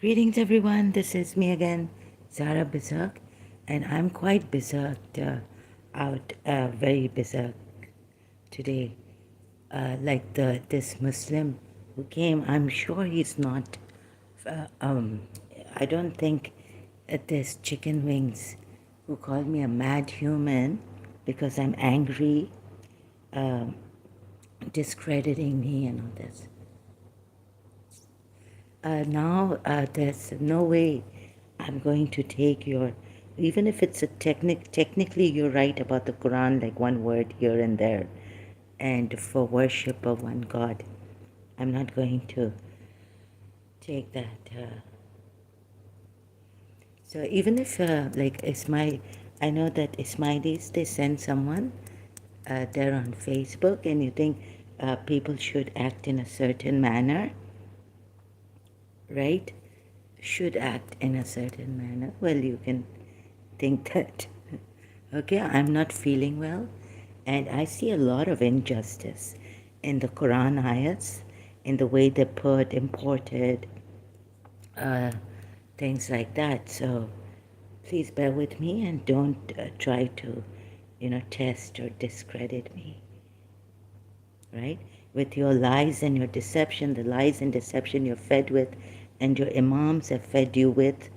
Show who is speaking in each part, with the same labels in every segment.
Speaker 1: Greetings, everyone. This is me again, Zara Berserk, and I'm quite berserked very berserk today. This Muslim who came, I'm sure he's not. Uh, um, I don't think this chicken wings who called me a mad human because I'm angry, um, discrediting me and all this. Now there's no way I'm going to take your, even if it's a technically you're right about the Quran, like one word here and there, and for worship of one God, I'm not going to take that. So even if I know that Ismailis, they send someone, they're on Facebook, and you think people should act in a certain manner, right? Should act in a certain manner. Well, you can think that, okay, I'm not feeling well, and I see a lot of injustice in the Quran ayats, in the way they put imported uh, things like that. So please bear with me and don't try to, test or discredit me, right? With your lies and your deception, the lies and deception you're fed with, and your imams have fed you with.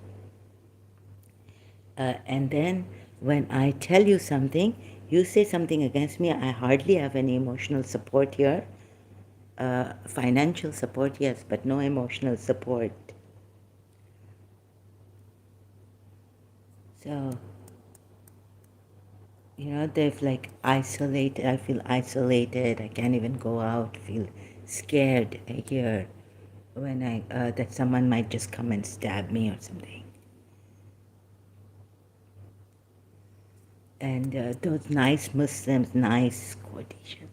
Speaker 1: And then when I tell you something, you say something against me. I hardly have any emotional support here. Financial support, yes, but no emotional support. So, they've like isolated. I feel isolated. I can't even go out. Feel scared here when that someone might just come and stab me or something. And those nice Muslims, nice quotations.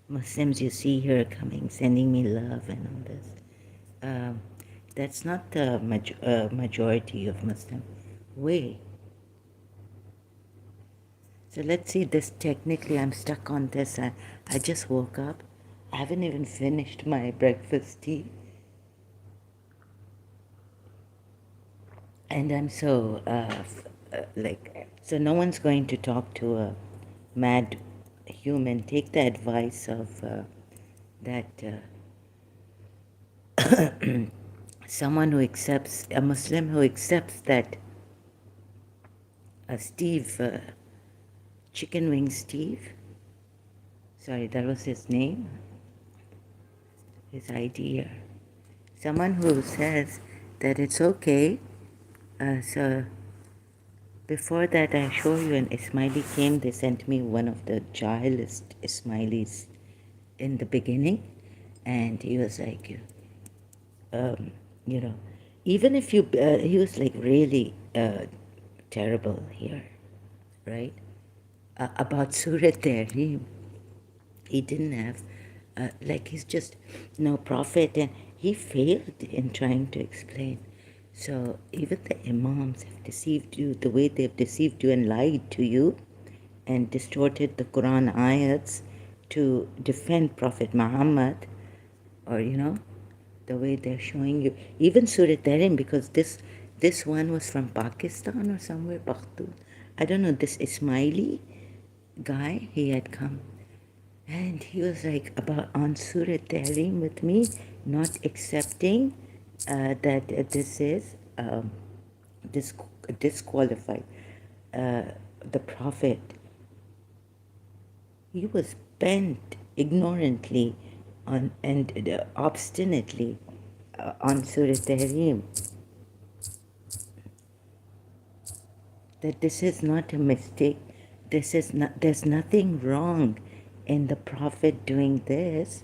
Speaker 1: Muslims you see here coming, sending me love and all this. That's not the majority of Muslim way. So let's see this technically. I'm stuck on this. I just woke up. I haven't even finished my breakfast tea. And I'm so, so no one's going to talk to a mad human. Take the advice of that someone who accepts, a Muslim who accepts that Steve, Chicken Wing Steve, sorry, that was his name, his idea. Someone who says that it's okay. So before that, I show you an Ismaili came, they sent me one of the jahilist Ismailis in the beginning, and he was like, even if you, he was like really terrible here, right? About Surah Tahrim, he didn't have, he's just no prophet, and he failed in trying to explain. So even the imams have deceived you the way they've deceived you and lied to you and distorted the Quran ayats to defend Prophet Muhammad, or the way they're showing you. Even Surah Tahrim, because this one was from Pakistan or somewhere, Pakhtun. I don't know, this Ismaili guy, he had come. And he was like about on Surah Tahrim with me, not accepting that this is disqualified. The Prophet, he was bent ignorantly on and obstinately on Surah Tahrim. That this is not a mistake. This is not. There's nothing wrong in the Prophet doing this.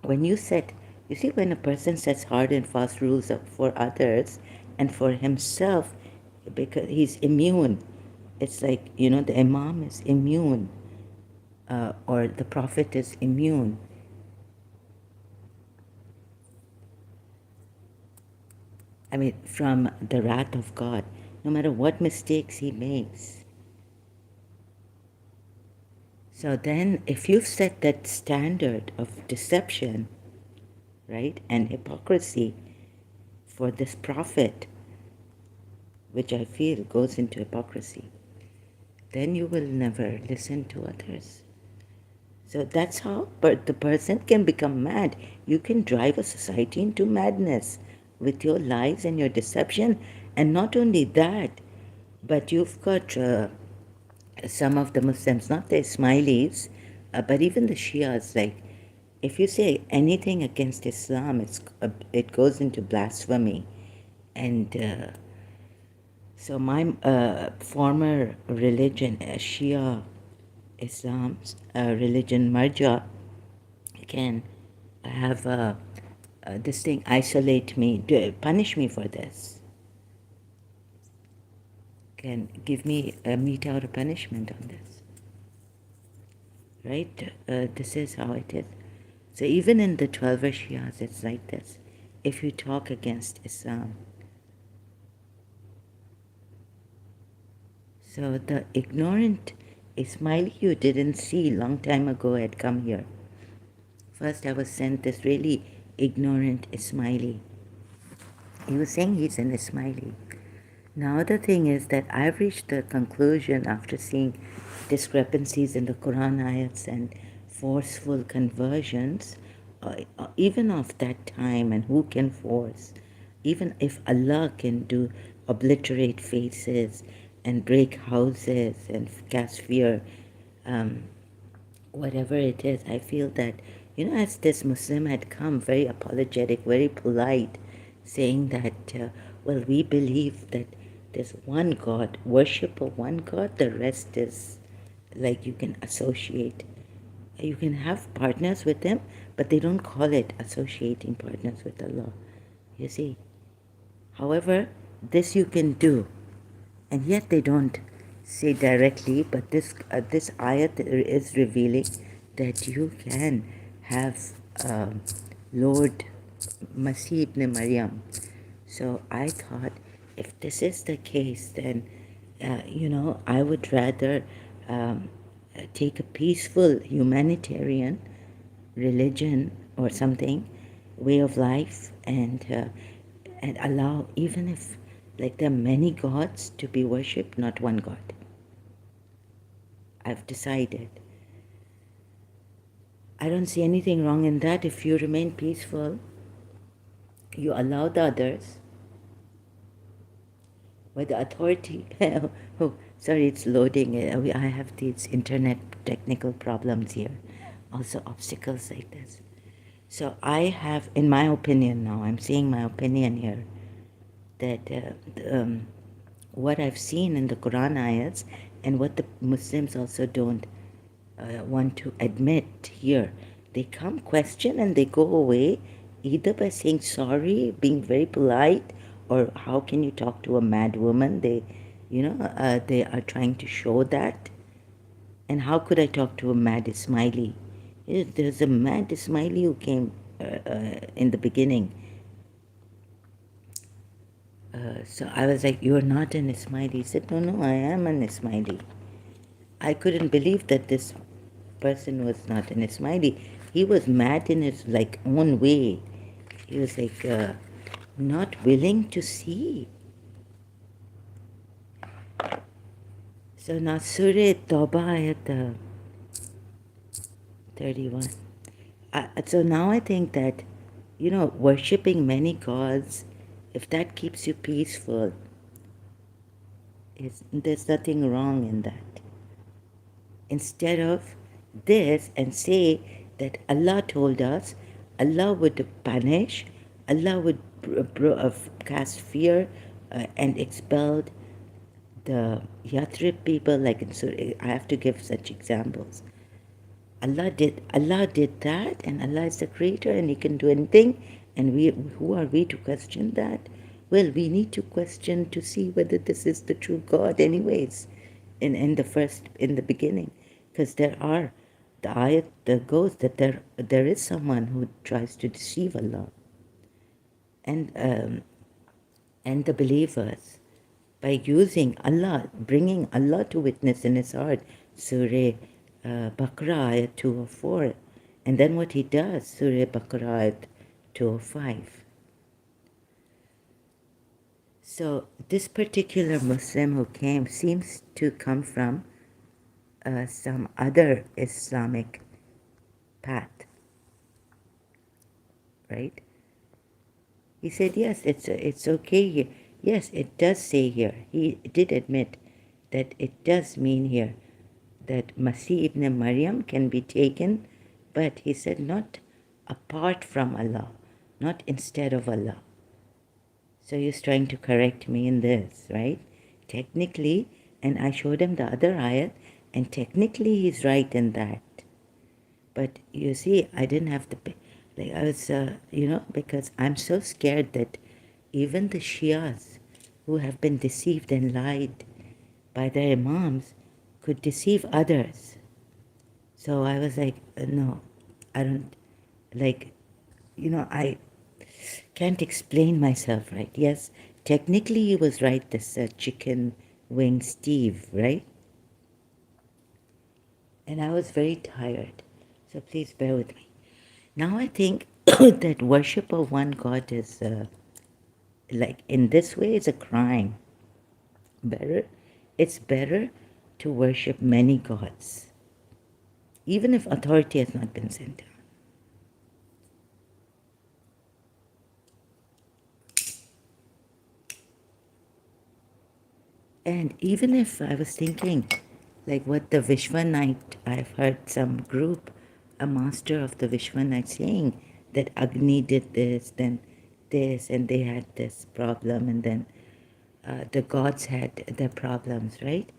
Speaker 1: When you said You see, when a person sets hard and fast rules for others and for himself, because he's immune, it's like, the Imam is immune, or the Prophet is immune. I mean, from the wrath of God, no matter what mistakes he makes. So then, if you've set that standard of deception, right, and hypocrisy for this prophet, which I feel goes into hypocrisy, then you will never listen to others. So that's how the person can become mad. You can drive a society into madness with your lies and your deception. And not only that, but you've got some of the Muslims, not the Ismailis, but even the Shias, like, if you say anything against Islam, it goes into blasphemy. And so my former religion, Shia Islam's religion, Marja, can have this thing isolate me, punish me for this, can give me a mete out a punishment on this, right? This is how it is. So even in the 12 Shias, it's like this. If you talk against Islam, so the ignorant Ismaili you didn't see long time ago had come here. First, I was sent this really ignorant Ismaili. He was saying he's an Ismaili. Now, the thing is that I've reached the conclusion after seeing discrepancies in the Quran ayats and forceful conversions, even of that time, and who can force, even if Allah can do obliterate faces and break houses and cast fear, um, whatever it is, I feel that, as this Muslim had come very apologetic, very polite, saying that, well, we believe that there's one God, worship of one God, the rest is like you can associate. You can have partners with them, but they don't call it associating partners with Allah. You see. However, this you can do, and yet they don't say directly, but this ayat is revealing that you can have Lord Masih ibn Maryam. So I thought, if this is the case, then I would rather take a peaceful humanitarian religion or something, way of life, and allow, even if like there are many gods to be worshipped, not one God. I've decided. I don't see anything wrong in that. If you remain peaceful, you allow the others, where the authority. Oh, sorry, it's loading. I have these internet technical problems here, also obstacles like this. So I have, in my opinion now, I'm saying my opinion here, that what I've seen in the Quran ayats and what the Muslims also don't want to admit here, they come question and they go away either by saying sorry, being very polite, or how can you talk to a mad woman? They are trying to show that. And how could I talk to a mad Ismaili? There's a mad Ismaili who came in the beginning. So I was like, "You're not an Ismaili." He said, "No, I am an Ismaili." I couldn't believe that this person was not an Ismaili. He was mad in his own way. He was not willing to see. So now Surah Tawbah ayat 31. So now I think that, worshipping many gods, if that keeps you peaceful, there's nothing wrong in that. Instead of this, and say that Allah told us, Allah would punish, Allah would cast fear and expel the Yathrib people, like in Surah. I have to give such examples. Allah did that, and Allah is the creator, and He can do anything. And who are we to question that? Well, we need to question to see whether this is the true God, anyways. In the beginning, because there are the ayat that goes that there is someone who tries to deceive Allah, and the believers by using Allah, bringing Allah to witness in his heart. Surah Baqarah, ayat 204. And then what he does, Surah Baqarah, ayat 205. So this particular Muslim who came seems to come from some other Islamic path, right? He said, yes, it's okay here. Yes, it does say here. He did admit that it does mean here that Masih ibn Maryam can be taken, but he said not apart from Allah, not instead of Allah. So he's trying to correct me in this, right? Technically, and I showed him the other ayat, and technically he's right in that. But you see, I didn't have to pay. Like I was, because I'm so scared that even the Shias who have been deceived and lied by their imams could deceive others. So I was like, no, I don't, like, I can't explain myself right. Yes, technically he was right, this chicken wing Steve, right? And I was very tired. So please bear with me. Now I think that worship of one God is, like, in this way, it's a crime. It's better to worship many gods, even if authority has not been sent down. And even if I was thinking, like what the Vishwa Night, I've heard some group, a master of the Vishwa Night saying that Agni did this, then this, and they had this problem, and then the gods had their problems, right?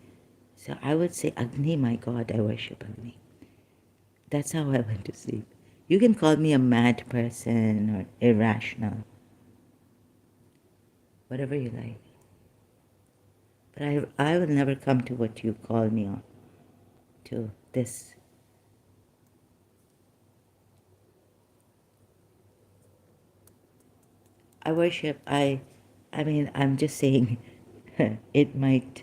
Speaker 1: So I would say, Agni, my God, I worship Agni. That's how I went to sleep. You can call me a mad person or irrational, whatever you like. But I will never come to what you call me on, to this. I worship, I mean, I'm just saying, it might,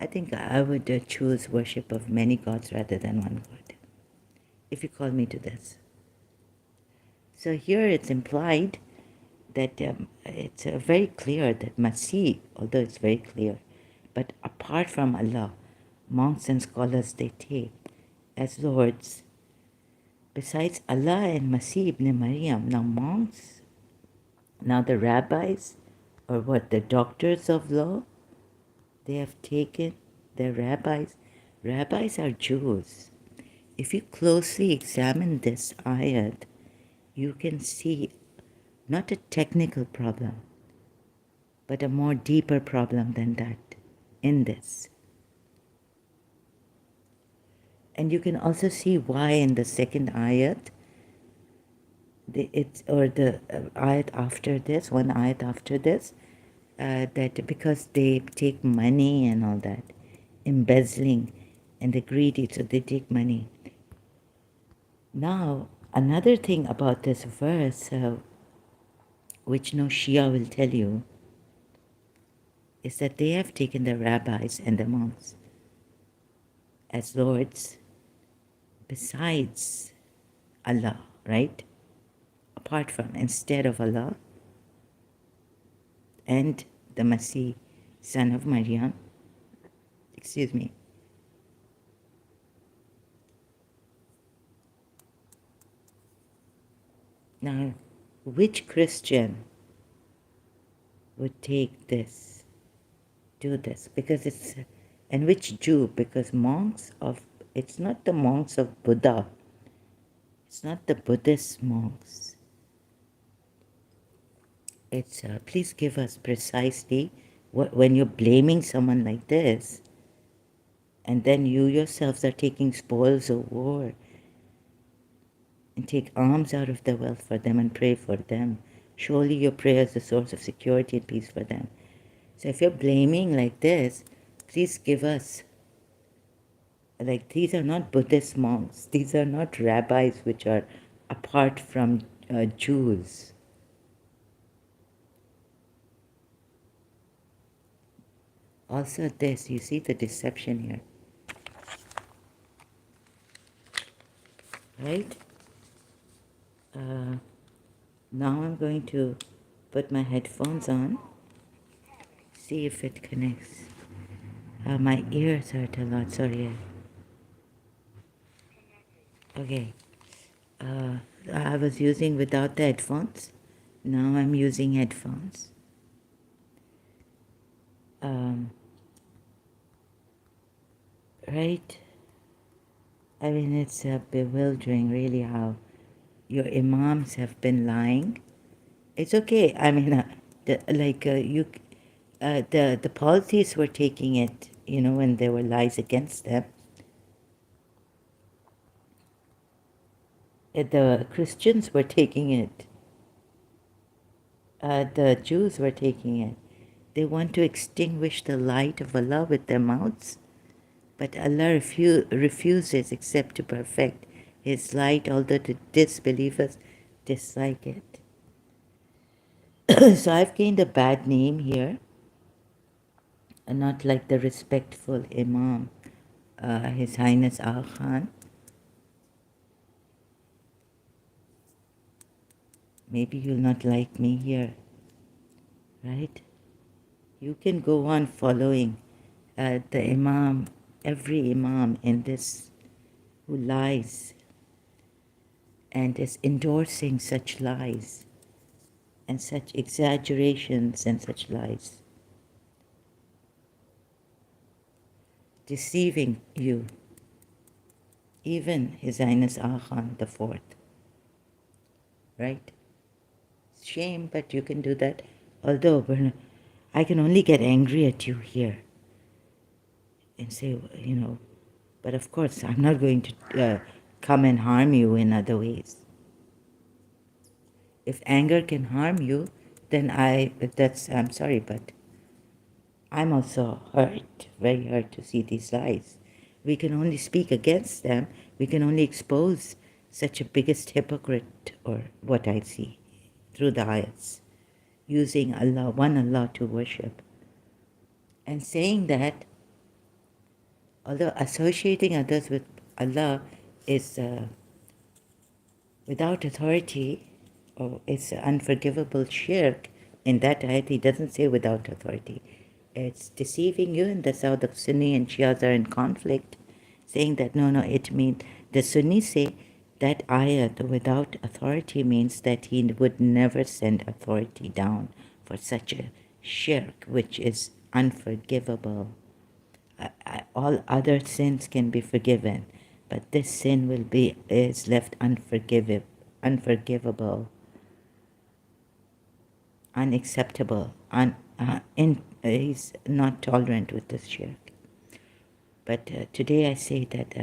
Speaker 1: I think I would choose worship of many gods rather than one God, if you call me to this. So here it's implied that it's very clear that Masih, although it's very clear, but apart from Allah, monks and scholars they take as lords. Besides Allah and Masih ibn Maryam, now monks, now the rabbis, or what, the doctors of law, they have taken the rabbis. Rabbis are Jews. If you closely examine this ayat, you can see not a technical problem, but a more deeper problem than that in this. And you can also see why in the second ayat, the ayat after this, one ayat after this, that because they take money and all that, embezzling, and they're greedy, so they take money. Now, another thing about this verse, which no Shia will tell you, is that they have taken the rabbis and the monks as lords besides Allah, right? Apart from, instead of Allah and the Masih, son of Maryam, excuse me. Now, which Christian would take this, do this? Because it's, and which Jew? Because monks of, it's not the monks of Buddha. It's not the Buddhist monks. It's, please give us precisely, when you're blaming someone like this, and then you yourselves are taking spoils of war and take alms out of their wealth for them and pray for them. Surely your prayer is the source of security and peace for them. So if you're blaming like this, please give us, like, these are not Buddhist monks. These are not rabbis which are apart from Jews. Also this, you see the deception here, right? Now I'm going to put my headphones on, see if it connects. My ears hurt a lot, sorry. Okay. I was using without the headphones. Now I'm using headphones. Right? I mean, it's bewildering, really, how your imams have been lying. It's okay. I mean, the polytheists were taking it, when there were lies against them. The Christians were taking it. The Jews were taking it. They want to extinguish the light of Allah with their mouths, but Allah refuses except to perfect His light, although the disbelievers dislike it. So I've gained a bad name here, and not like the respectful Imam, His Highness Al Khan. Maybe you'll not like me here, right? You can go on following the Imam, every Imam in this who lies and is endorsing such lies and such exaggerations and such lies, deceiving you, even His Highness Aga Khan the Fourth, right? Shame, but you can do that. Although I can only get angry at you here and say, but of course I'm not going to come and harm you in other ways. If anger can harm you, then I'm sorry, but I'm also hurt, very hurt to see these lies. We can only speak against them. We can only expose such a biggest hypocrite, or what I see, through the ayats, using Allah, one Allah to worship. And saying that, although associating others with Allah is without authority, or it's unforgivable shirk, in that ayat he doesn't say without authority. It's deceiving you, and that's how the Sunni and Shias are in conflict, saying that no, it means, the Sunnis say that ayat without authority means that he would never send authority down for such a shirk, which is unforgivable. All other sins can be forgiven, but this sin is left unforgivable, unacceptable, he's not tolerant with this shirk. But today I say that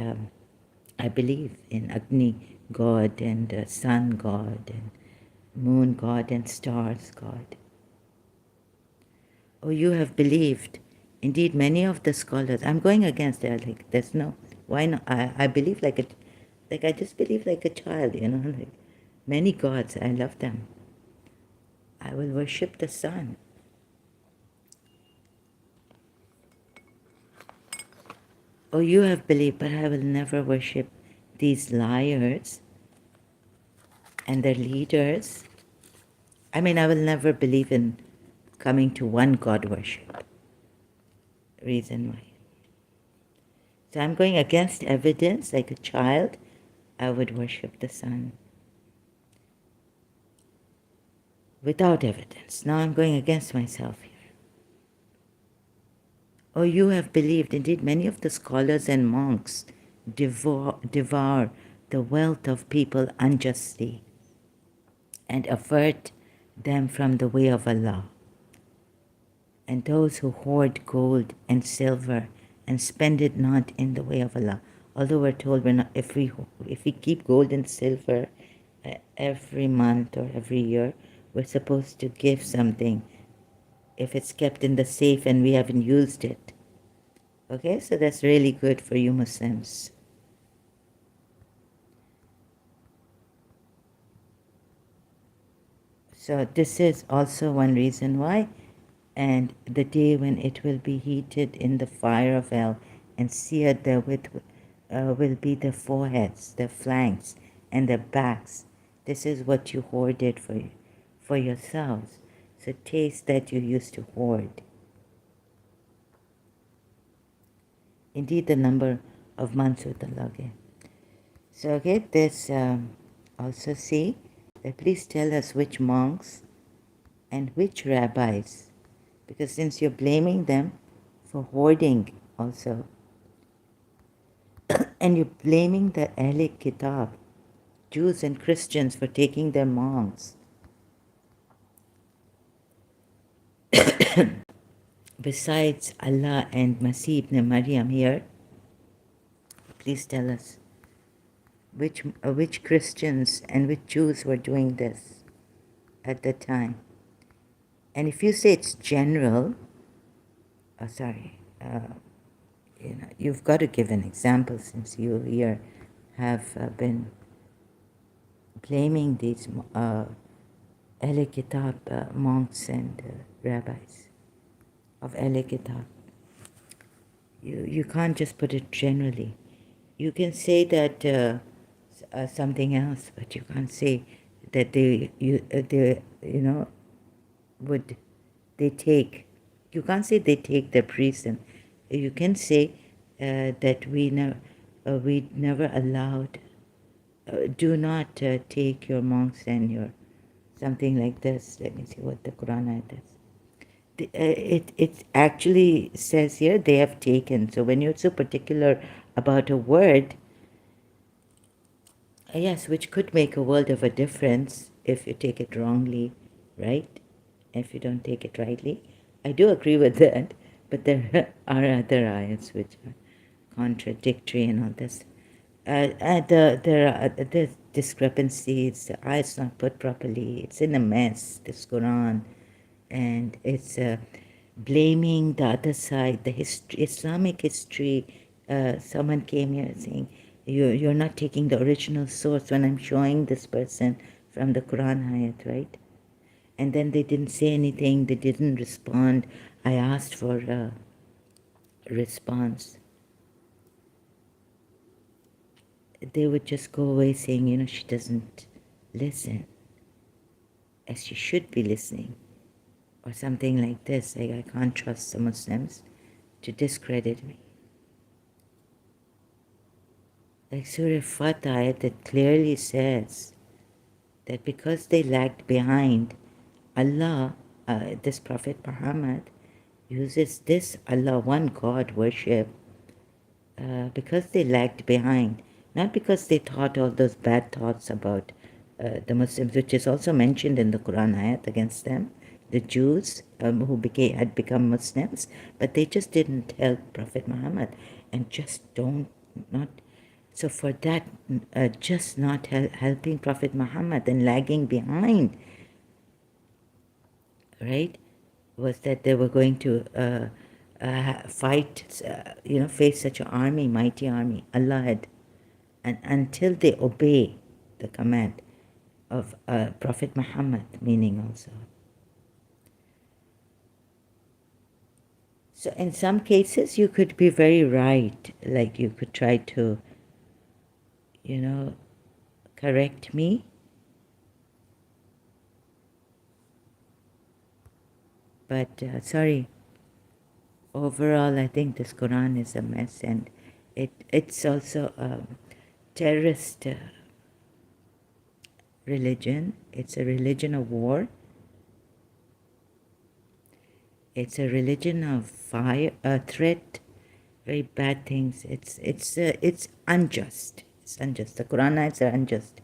Speaker 1: I believe in Agni God and Sun God and Moon God and Stars God. Oh, you have believed. Indeed, many of the scholars, I'm going against it, like, there's no, why not? I believe I just believe like a child, like many gods, I love them. I will worship the sun. Oh, you have believed, but I will never worship these liars and their leaders. I mean, I will never believe in coming to one God worship. Reason why. So I'm going against evidence, like a child. I would worship the sun. Without evidence. Now I'm going against myself here. Oh, you have believed. Indeed, many of the scholars and monks devour the wealth of people unjustly and avert them from the way of Allah. And those who hoard gold and silver and spend it not in the way of Allah. Although we're told we're not, if we keep gold and silver every month or every year, we're supposed to give something if it's kept in the safe and we haven't used it. Okay, so that's really good for you Muslims. So this is also one reason why, and the day when it will be heated in the fire of hell and seared therewith will be the foreheads, the flanks, and the backs. This is what you hoarded for yourselves. So taste that you used to hoard. Indeed, the number of months with Allah. So okay, this also see that please tell us which monks and which rabbis, because since you're blaming them for hoarding also, and you're blaming the Ahl Kitab, Jews and Christians, for taking their monks. Besides Allah and Masih ibn Maryam here, please tell us which Christians and which Jews were doing this at the time. And if you say it's general, you've got to give an example, since you here have been blaming these Ahl Kitab monks and rabbis of Ahl Kitab. You can't just put it generally. You can say that something else, but you can't say that they would they take. You can't say they take their prison. You can say that we never allowed. Do not take your monks and your something like this. Let me see what the Quran ayat is. It actually says here they have taken. So when you're so particular about a word, yes, which could make a world of a difference if you take it wrongly, right? If you don't take it rightly. I do agree with that, but there are other ayats which are contradictory and all this. There's discrepancies, the ayat's not put properly, it's in a mess, this Quran, and it's blaming the other side, the Islamic history. Someone came here saying, you're not taking the original source when I'm showing this person from the Quran ayat, right? And then they didn't say anything, they didn't respond. I asked for a response. They would just go away saying, she doesn't listen as she should be listening, or something like this, like, I can't trust the Muslims to discredit me. Like Surah Fatah that clearly says that because they lagged behind, Allah, this Prophet Muhammad, uses this Allah, one God worship, because they lagged behind, not because they thought all those bad thoughts about the Muslims, which is also mentioned in the Quran ayat against them, the Jews who had become Muslims, but they just didn't help Prophet Muhammad, and just not. So for that, just not helping Prophet Muhammad and lagging behind, right, was that they were going to fight, face such an army, mighty army. Allah had, and until they obey the command of Prophet Muhammad, meaning also. So in some cases you could be very right, like you could try to, correct me. But sorry, overall I think this Quran is a mess, and it's also a terrorist religion. It's a religion of war. It's a religion of fire, threat, very bad things. It's unjust. It's unjust. The Quranites are unjust.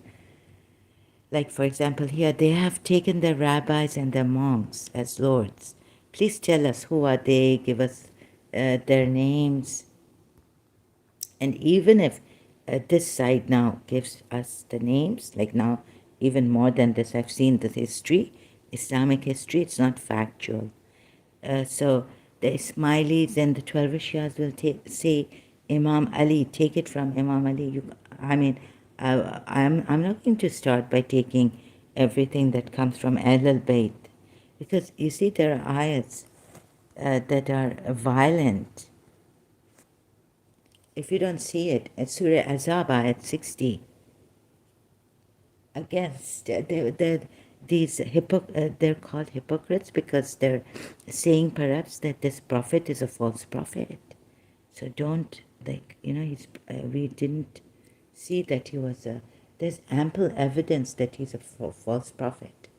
Speaker 1: Like, for example, here, they have taken their rabbis and their monks as lords. Please tell us, who are they? Give us their names. And even if this side now gives us the names, like now, even more than this, I've seen the history, Islamic history, it's not factual. So the Ismailis and the 12 Shias will say Imam Ali, take it from Imam Ali. I'm not going to start by taking everything that comes from Ahl al-Bayt, because you see there are ayats that are violent. If you don't see it, it's Surah Azab ayat 60, against they're called hypocrites because they're saying perhaps that this prophet is a false prophet. So don't, like, we didn't see that he was there's ample evidence that he's a false prophet.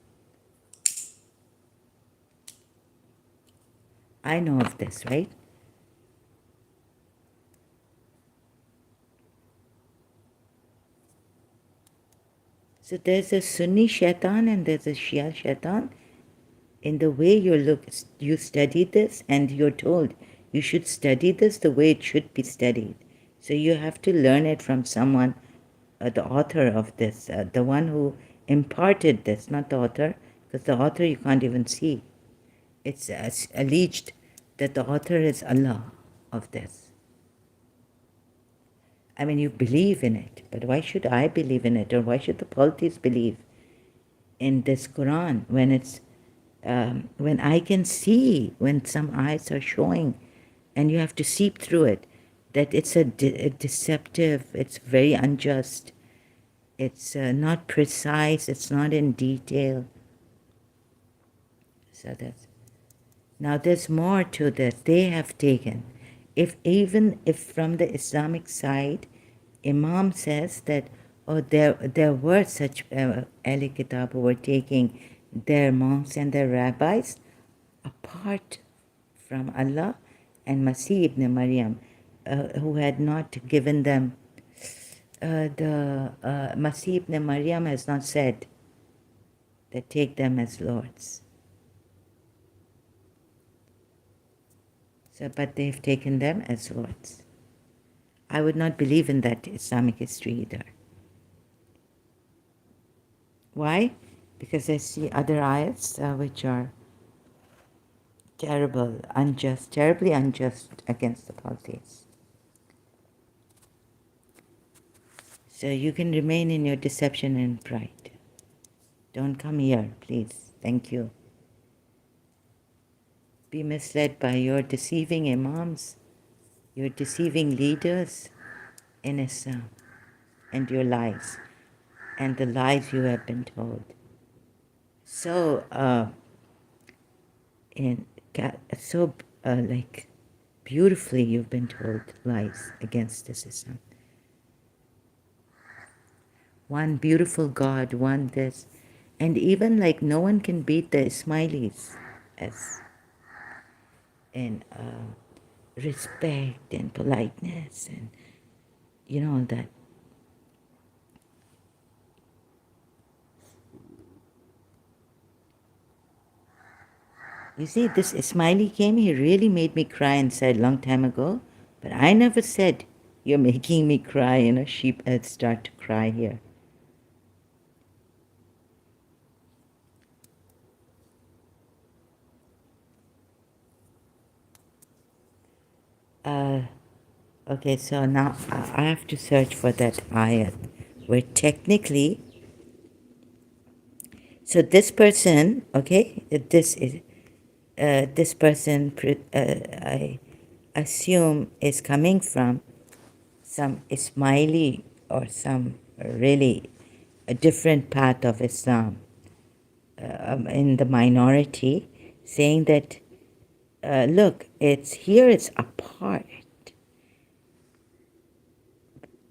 Speaker 1: I know of this, right? So there's a Sunni shaitan and there's a Shia shaitan. In the way you study this, and you're told you should study this the way it should be studied. So you have to learn it from someone, the author of this, the one who imparted this, not the author, because the author you can't even see. It's alleged that the author is Allah of this. I mean, you believe in it, but why should I believe in it, or why should the polytheists believe in this Quran when I can see, when some eyes are showing, and you have to seep through it, that it's a deceptive, it's very unjust, it's not precise, it's not in detail. So that's, now there's more to this. They have taken, even if from the Islamic side, Imam says that, oh, there were such Ahli Kitab who were taking their monks and their rabbis apart from Allah, and Masih ibn Maryam, who had not given them Masih ibn Maryam has not said that take them as lords. So, but they've taken them as lords. I would not believe in that Islamic history either. Why? Because I see other ayats which are terrible, unjust, terribly unjust against the polytheists. So you can remain in your deception and pride. Don't come here, please. Thank you. Be misled by your deceiving imams, your deceiving leaders in Islam, and your lies, and the lies you have been told. So, like, beautifully you've been told lies against this Islam. One beautiful God, one this, and even like no one can beat the Ismailis as in respect and politeness and all that. You see, this Ismaili came, he really made me cry inside a long time ago, but I never said, you're making me cry, sheep start to cry here. Okay, so now I have to search for that ayat where technically, so this person, okay, this person, I assume, is coming from some Ismaili or some really a different path of Islam, in the minority, saying that, look, it's apart.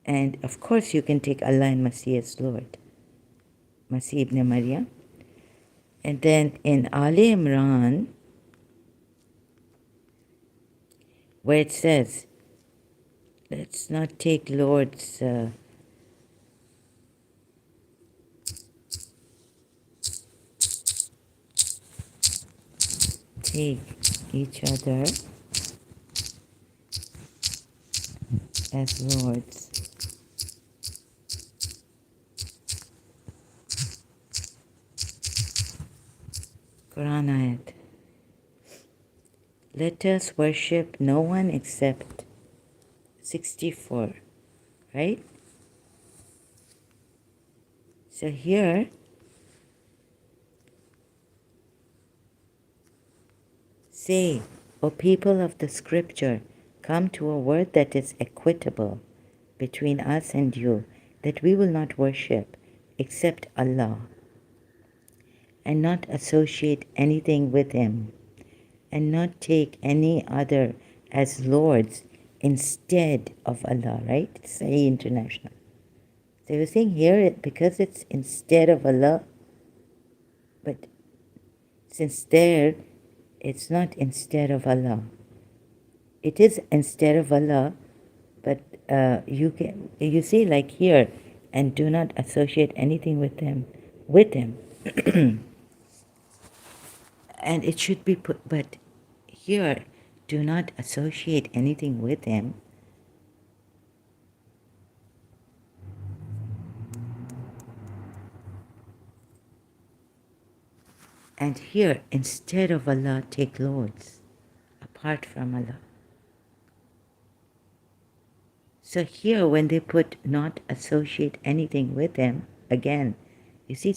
Speaker 1: And of course you can take Allah and Masih as Lord. Masih ibn Maryam. And then in Ali Imran, where it says, let's not take Lord's take each other as lords. Quran ayat. Let us worship no one except 64, right? So here, say, O people of the scripture, come to a word that is equitable between us and you, that we will not worship except Allah, and not associate anything with Him, and not take any other as lords instead of Allah, right? Say international. So you're saying here, because it's instead of Allah, but since there, it's not instead of Allah. It is instead of Allah, but you see like here, and do not associate anything with them, with Him. And it should be put, but here, do not associate anything with Him. And here, instead of Allah, take lords apart from Allah. So here, when they put not associate anything with Him, again, you see,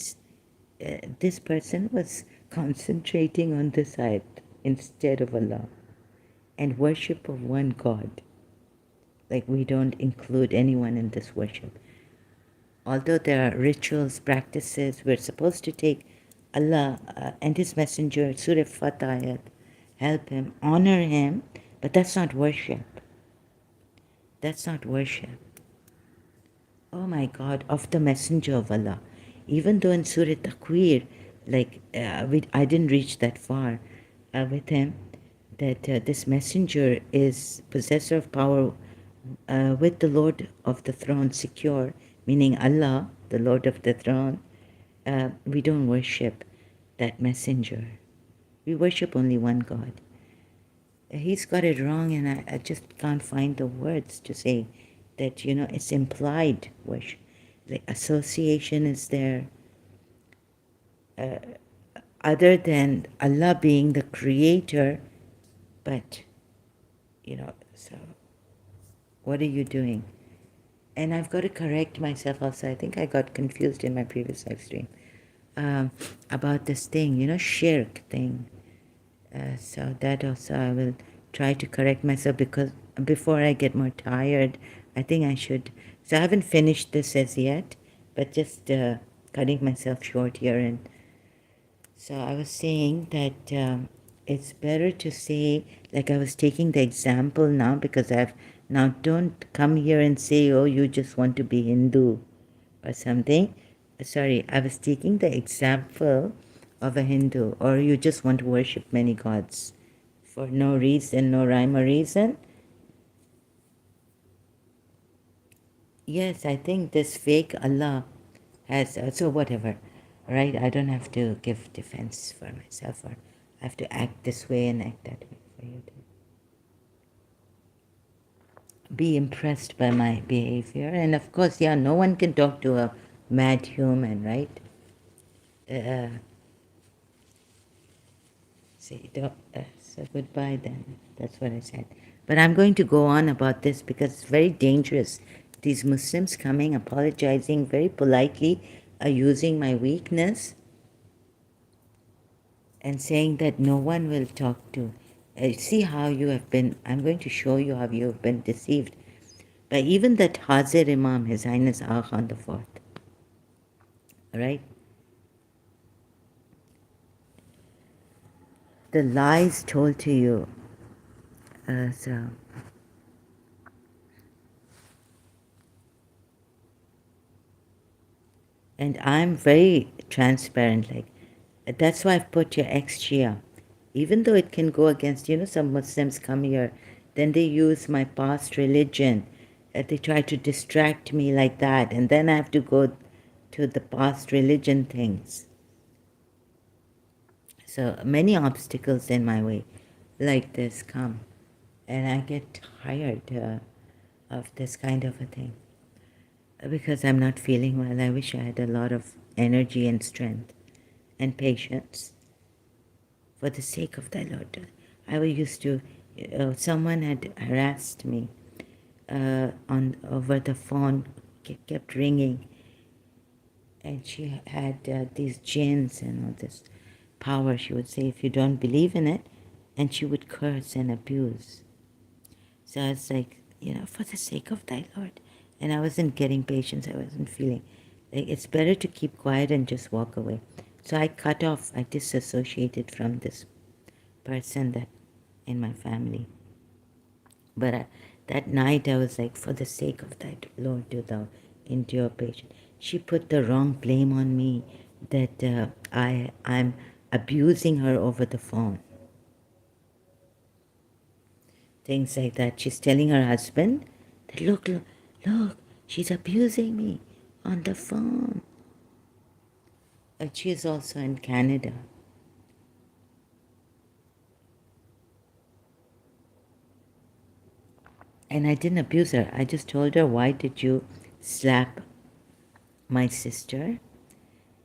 Speaker 1: this person was concentrating on this ayat instead of Allah and worship of one God. Like we don't include anyone in this worship. Although there are rituals, practices, we're supposed to take Allah and His Messenger, Surah Fatah, help Him, honor Him, but that's not worship. That's not worship. Oh my God, of the Messenger of Allah. Even though in Surah Takwir, like I didn't reach that far with him, that this messenger is possessor of power with the Lord of the throne secure, meaning Allah, the Lord of the throne. We don't worship that messenger. We worship only one God. He's got it wrong, and I just can't find the words to say that, it's implied worship. Like association is there. Other than Allah being the creator, but, so what are you doing? And I've got to correct myself also. I think I got confused in my previous live stream about this thing, shirk thing. So that also I will try to correct myself, because before I get more tired, I think I should. So I haven't finished this as yet, but just cutting myself short here. And so I was saying that it's better to say, like I was taking the example now, because now don't come here and say, oh, you just want to be Hindu or something. Sorry, I was taking the example of a Hindu, or you just want to worship many gods for no reason, no rhyme or reason. Yes, I think this fake Allah has, so whatever, right? I don't have to give defense for myself, or I have to act this way and act that way for you to be impressed by my behavior. And of course, yeah, no one can talk to a mad human, right? So goodbye then. That's what I said. But I'm going to go on about this because it's very dangerous. These Muslims coming, apologizing very politely, are using my weakness and saying that no one will talk to. See how you have been, I'm going to show you how you have been deceived. But even that Hazir Imam, His Highness Agha Khan the Fourth, right? The lies told to you. So and I'm very transparent, like that's why I've put your ex-Shia. Even though it can go against, some Muslims come here, then they use my past religion. They try to distract me like that, and then I have to go to the past religion things. So many obstacles in my way like this come, and I get tired of this kind of a thing. Because I'm not feeling well, I wish I had a lot of energy and strength and patience for the sake of thy Lord. I used to, someone had harassed me on over the phone, kept ringing, and she had these jinns and all this power. She would say, if you don't believe in it, and she would curse and abuse. So I was like, for the sake of thy Lord. And I wasn't getting patience. I wasn't feeling like it's better to keep quiet and just walk away. So I cut off, I disassociated from this person that in my family. But that night I was like, for the sake of thy Lord, do thou endure patience. She put the wrong blame on me that I'm abusing her over the phone. Things like that. She's telling her husband that, look, she's abusing me on the phone. And she's also in Canada. And I didn't abuse her. I just told her, why did you slap my sister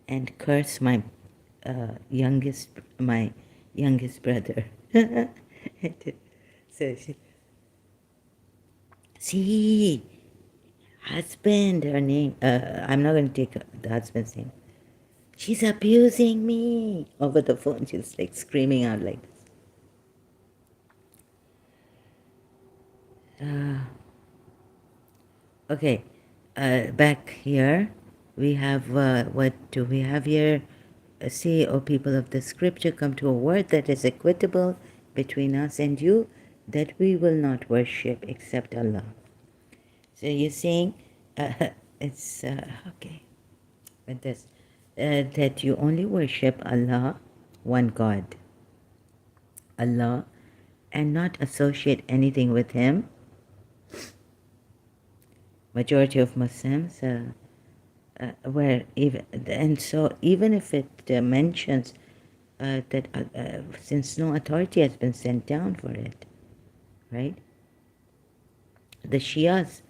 Speaker 1: and curse my youngest brother? So she, see, husband, her name. I'm not going to take the husband's name. She's abusing me over the phone. She's like screaming out like this. Okay, back here, we have, what do we have here? See, O people of the scripture, come to a word that is equitable between us and you, that we will not worship except Allah. So you're saying, it's, okay, with this, that you only worship Allah, one God, Allah, and not associate anything with Him. Majority of Muslims, where even, and so even if it mentions that since no authority has been sent down for it, right? The Shias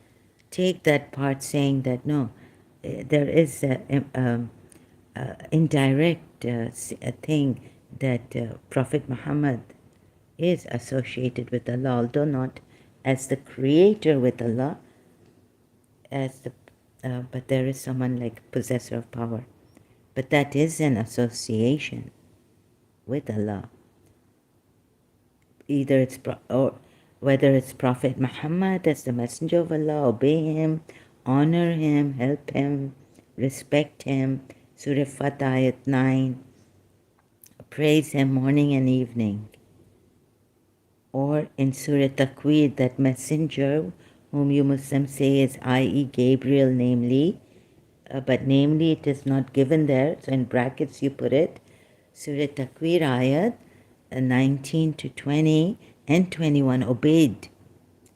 Speaker 1: take that part saying that no, there is an indirect thing that Prophet Muhammad is associated with Allah, although not as the creator with Allah, as the but there is someone like possessor of power. But that is an association with Allah. Either it's or whether it's Prophet Muhammad as the messenger of Allah, obey him, honor him, help him, respect him. Surah Fat Ayat 9, praise him morning and evening. Or in Surah Takwir, that messenger whom you Muslims say is i.e. Gabriel, namely, but namely it is not given there, so in brackets you put it, Surah Takwir ayat 19 to 20 and 21, obeyed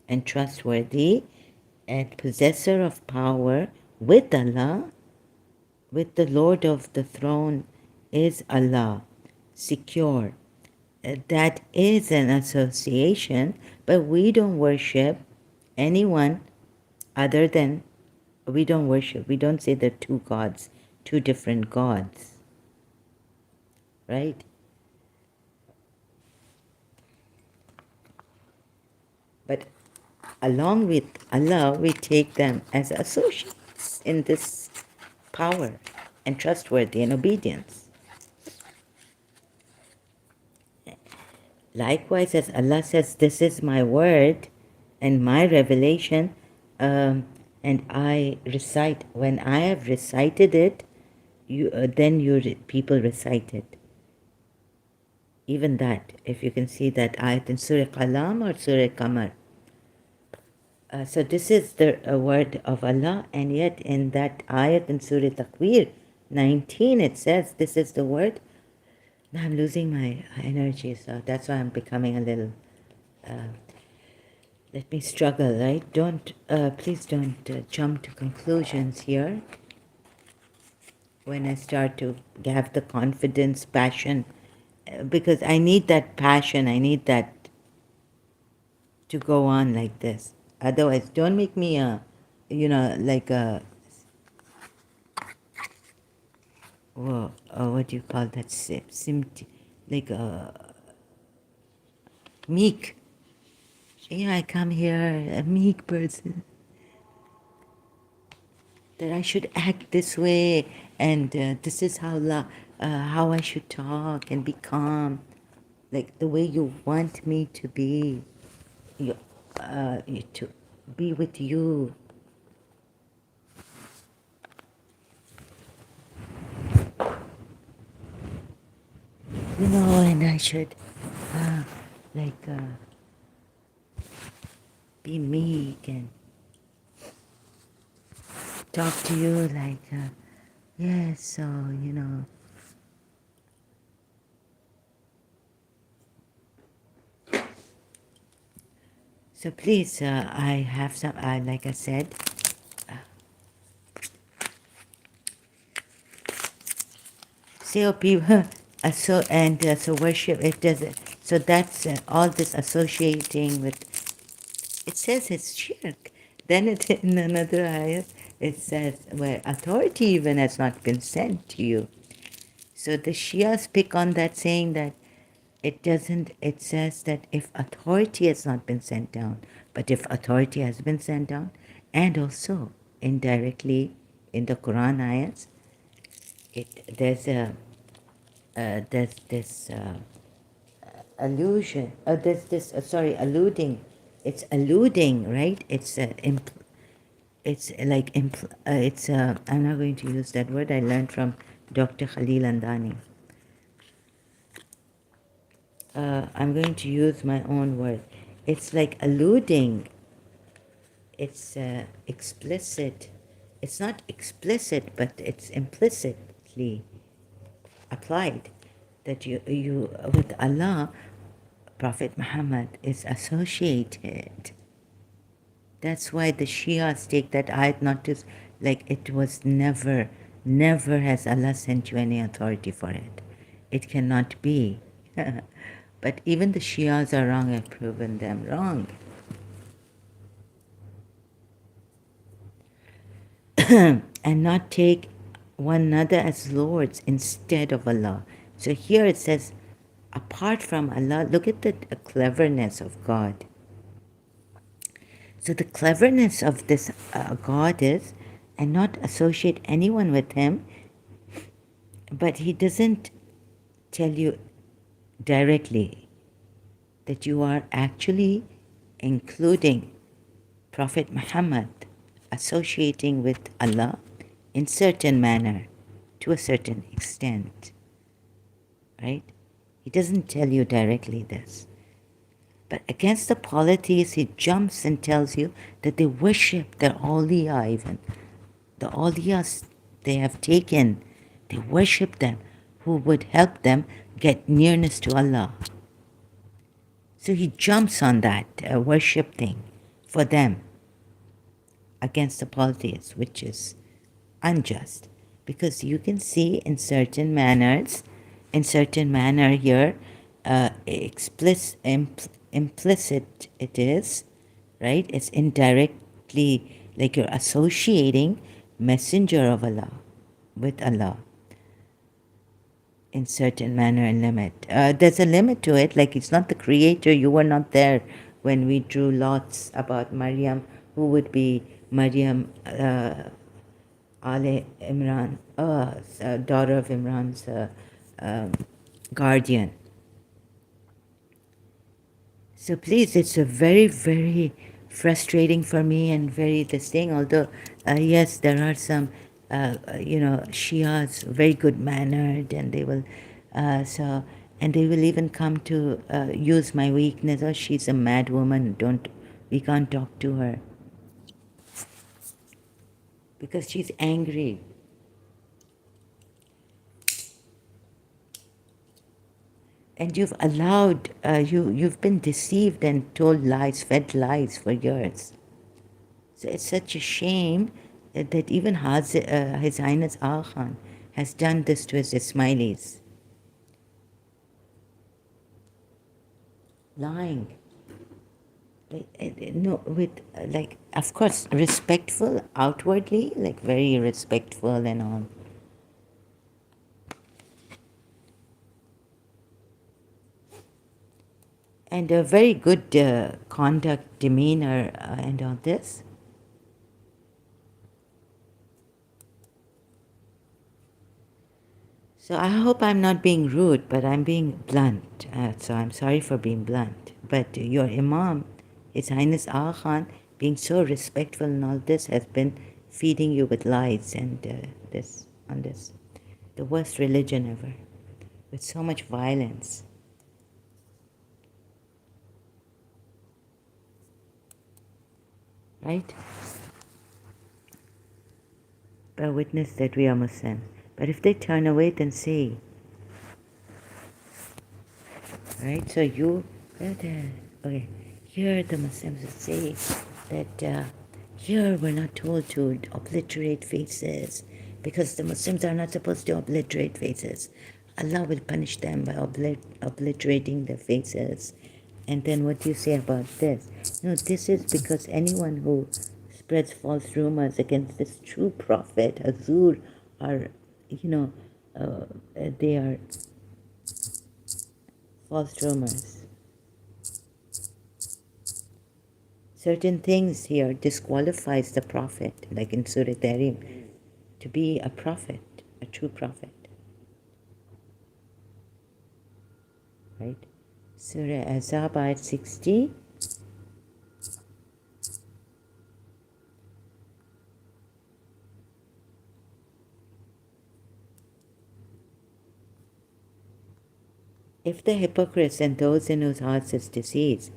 Speaker 1: and trustworthy and possessor of power with Allah, with the Lord of the throne is Allah, secure. That is an association, but we don't worship anyone other than, we don't say they're two gods, two different gods, right? But along with Allah, we take them as associates in this power and trustworthy and obedience. Likewise, as Allah says, this is my word and my revelation, and I recite, when I have recited it, then people recite it. Even that, if you can see that ayat in Surah Qalam or Surah Qamar. So this is the word of Allah, and yet in that ayat in Surah Takwir 19, it says, this is the word. Now I'm losing my energy, so that's why I'm becoming a little, let me struggle, right? Please don't jump to conclusions here. When I start to have the confidence, passion, because I need that passion, I need that to go on like this. Otherwise, don't make me like a, well, what do you call that? Like a meek. Yeah, I come here a meek person. That I should act this way, and this is how I should talk and be calm, like the way you want me to be, you, to be with you. And I should uh, like be meek and talk to you like, yes, so, so please, I have some, like I said, so people, so worship, it does, so that's all this associating with, it says it's shirk. Then in another ayah, it says where authority even has not been sent to you. So the Shias pick on that, saying that it says that if authority has not been sent down, but if authority has been sent down, and also indirectly in the Quran ayats, there's this allusion, there's this, alluding, it's alluding, right? It's like, I'm not going to use that word, I learned from Dr. Khalil Andani. I'm going to use my own word. It's like alluding. It's explicit. It's not explicit, but it's implicitly applied that you with Allah, Prophet Muhammad is associated. That's why the Shias take that ayat not to, like it was never has Allah sent you any authority for it. It cannot be. But even the Shias are wrong. I've proven them wrong. And not take one another as lords instead of Allah. So here it says, apart from Allah, look at the cleverness of God. So the cleverness of this God is, and not associate anyone with him, but he doesn't tell you directly that you are actually including Prophet Muhammad, associating with Allah in certain manner, to a certain extent, right? He doesn't tell you directly this. But against the polytheists, he jumps and tells you that they worship their awliya even. The awliyas they have taken, they worship them, who would help them get nearness to Allah. So he jumps on that worship thing for them against the polytheists, which is unjust. Because you can see in certain manners, in certain manner here, implicit it is, right? It's indirectly, like you're associating messenger of Allah with Allah in certain manner and limit. There's a limit to it, like it's not the creator. You were not there when we drew lots about Maryam, who would be Maryam Ale Imran, daughter of Imran's guardian. So please, it's a very, very frustrating for me and very this thing. Although, yes, there are some, Shias very good mannered, and they will, and they will even come to use my weakness. Oh, she's a mad woman. We can't talk to her because she's angry. And you've allowed, you've been deceived and told lies, fed lies for years. So it's such a shame that even His Highness Aga Khan has done this to his Ismailis. Lying. No, with like, of course, respectful outwardly, like very respectful and all. And a very good conduct, demeanor, and all this. So I hope I'm not being rude, but I'm being blunt. So I'm sorry for being blunt. But your Imam, His Highness Aga Khan, being so respectful and all this, has been feeding you with lies and this on this. The worst religion ever, with so much violence. Right? Bear witness that we are Muslims. But if they turn away, then say, right? So you, okay, here the Muslims will say that here we're not told to obliterate faces because the Muslims are not supposed to obliterate faces. Allah will punish them by obliterating their faces. And then what do you say about this? No, this is because anyone who spreads false rumors against this true prophet, Hazur, are, you know, they are false rumors. Certain things here disqualifies the prophet, like in Surah Tahrim, to be a prophet, a true prophet. Right? Surah Azab, ayat 60. If the hypocrites and those in whose hearts is disease,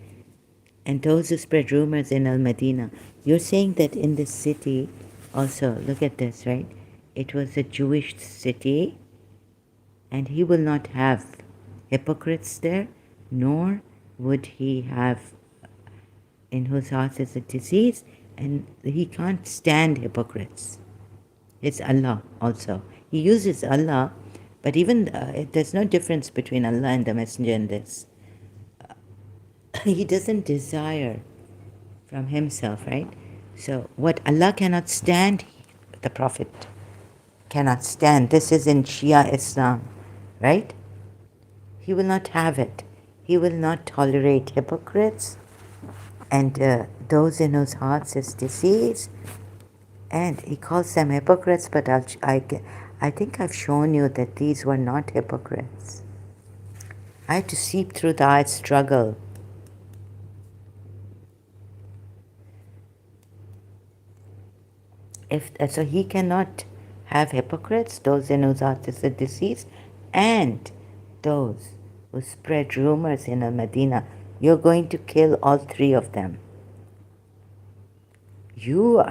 Speaker 1: and those who spread rumors in Al Medina, you're saying that in this city, also, look at this, right? It was a Jewish city, and he will not have hypocrites there, nor would he have in whose heart is a disease, and he can't stand hypocrites. It's Allah also. He uses Allah, but even there's no difference between Allah and the Messenger in this. He doesn't desire from himself, right? So what Allah cannot stand, the Prophet cannot stand. This is in Shia Islam, right? He will not have it. He will not tolerate hypocrites and those in whose hearts is disease. And he calls them hypocrites, but I think I've shown you that these were not hypocrites. I had to seep through the eye struggle. So he cannot have hypocrites, those in whose heart is a disease, and those who spread rumors in Al-Medina. You're going to kill all three of them. You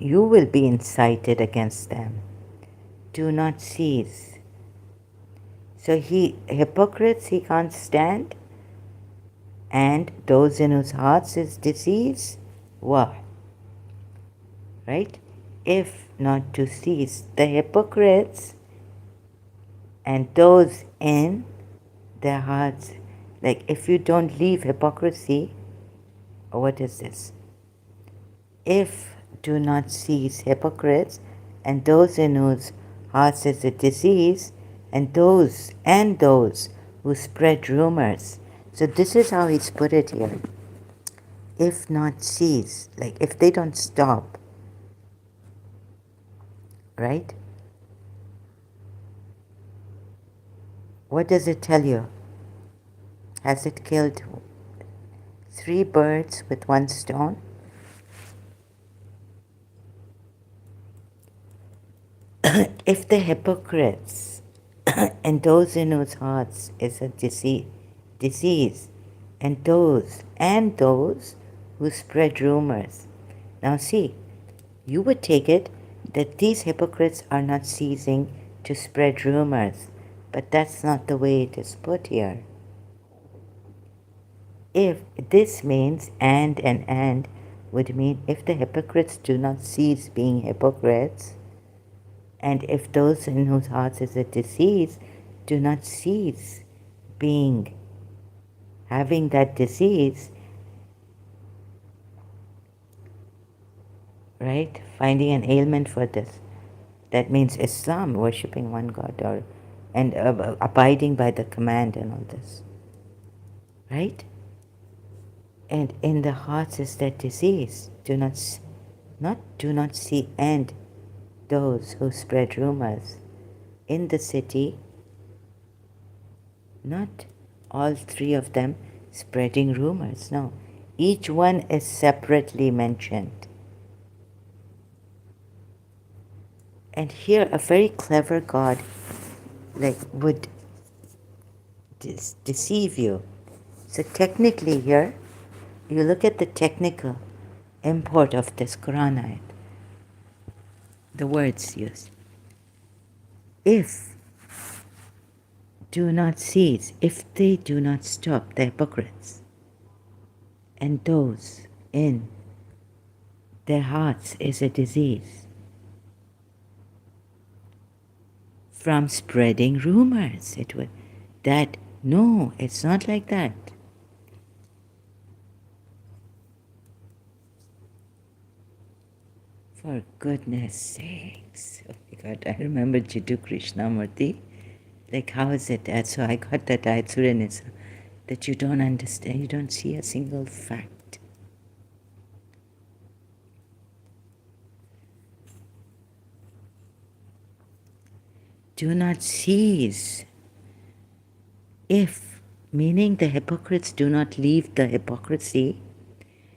Speaker 1: will be incited against them. Do not cease. So hypocrites he can't stand, and those in whose hearts is disease, what? Right? If not to cease, the hypocrites and those in their hearts, like if you don't leave hypocrisy, what is this? If do not cease hypocrites and those in whose hearts is a disease, and those who spread rumors. So this is how he's put it here. If not cease, like if they don't stop, right? What does it tell you? Has it killed 3 birds with 1 stone? If the hypocrites and those in whose hearts is a disease, and those who spread rumors. Now see, you would take it that these hypocrites are not ceasing to spread rumors, but that's not the way it is put here. If this means and would mean if the hypocrites do not cease being hypocrites, and if those in whose hearts is a disease do not cease having that disease, right? Finding an ailment for this. That means Islam, worshipping one God, or and abiding by the command and all this, right? And in the hearts is that disease. Do not see, and those who spread rumors in the city, not all three of them spreading rumors. No, each one is separately mentioned. And here, a very clever God, like, would deceive you. So technically, here, you look at the technical import of this Quran ayat, the words used. If do not cease, if they do not stop, the hypocrites, and those in their hearts is a disease, from spreading rumors. It would that no, it's not like that. For goodness sakes. Oh my God, I remember Jiddu Krishnamurti. Like, how is it that? So I got that ayat Surah Nisa, that you don't understand, you don't see a single fact. Do not cease. If, meaning the hypocrites do not leave the hypocrisy,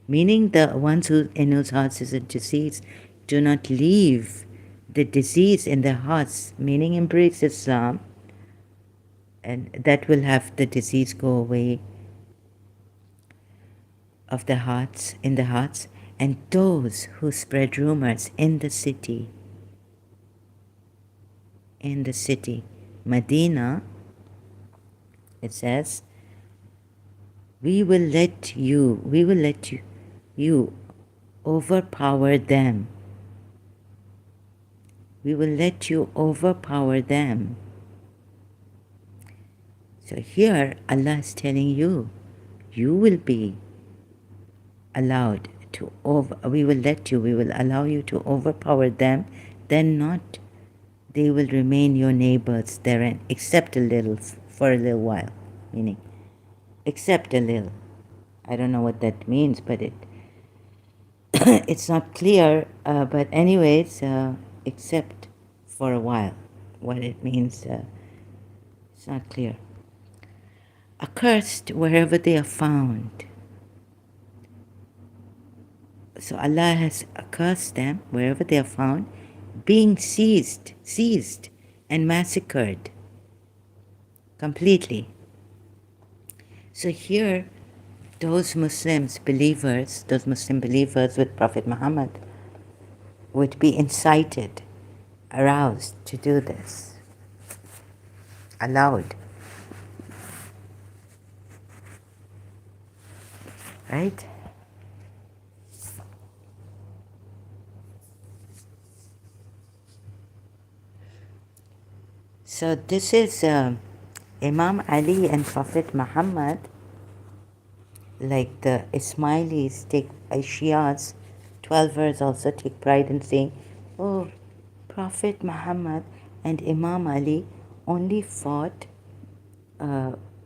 Speaker 1: meaning the ones who in whose hearts is a disease, do not leave the disease in their hearts, meaning embrace Islam, and that will have the disease go away of the hearts, in the hearts, and those who spread rumors in the city, Medina, it says, we will let you overpower them. We will let you overpower them. So here Allah is telling you, you will be allowed to we will allow you to overpower them, then not, they will remain your neighbors therein, except a little, for a little while, meaning, except a little. I don't know what that means, but it's not clear, but anyways, except for a while. What it means, it's not clear. Accursed wherever they are found. So Allah has accursed them wherever they are found, being seized and massacred completely. So here, those Muslim believers with Prophet Muhammad would be incited, aroused to do this, allowed. Right? So this is Imam Ali and Prophet Muhammad, like the Ismailis take, Shias, 12ers also take pride in saying, oh, Prophet Muhammad and Imam Ali only fought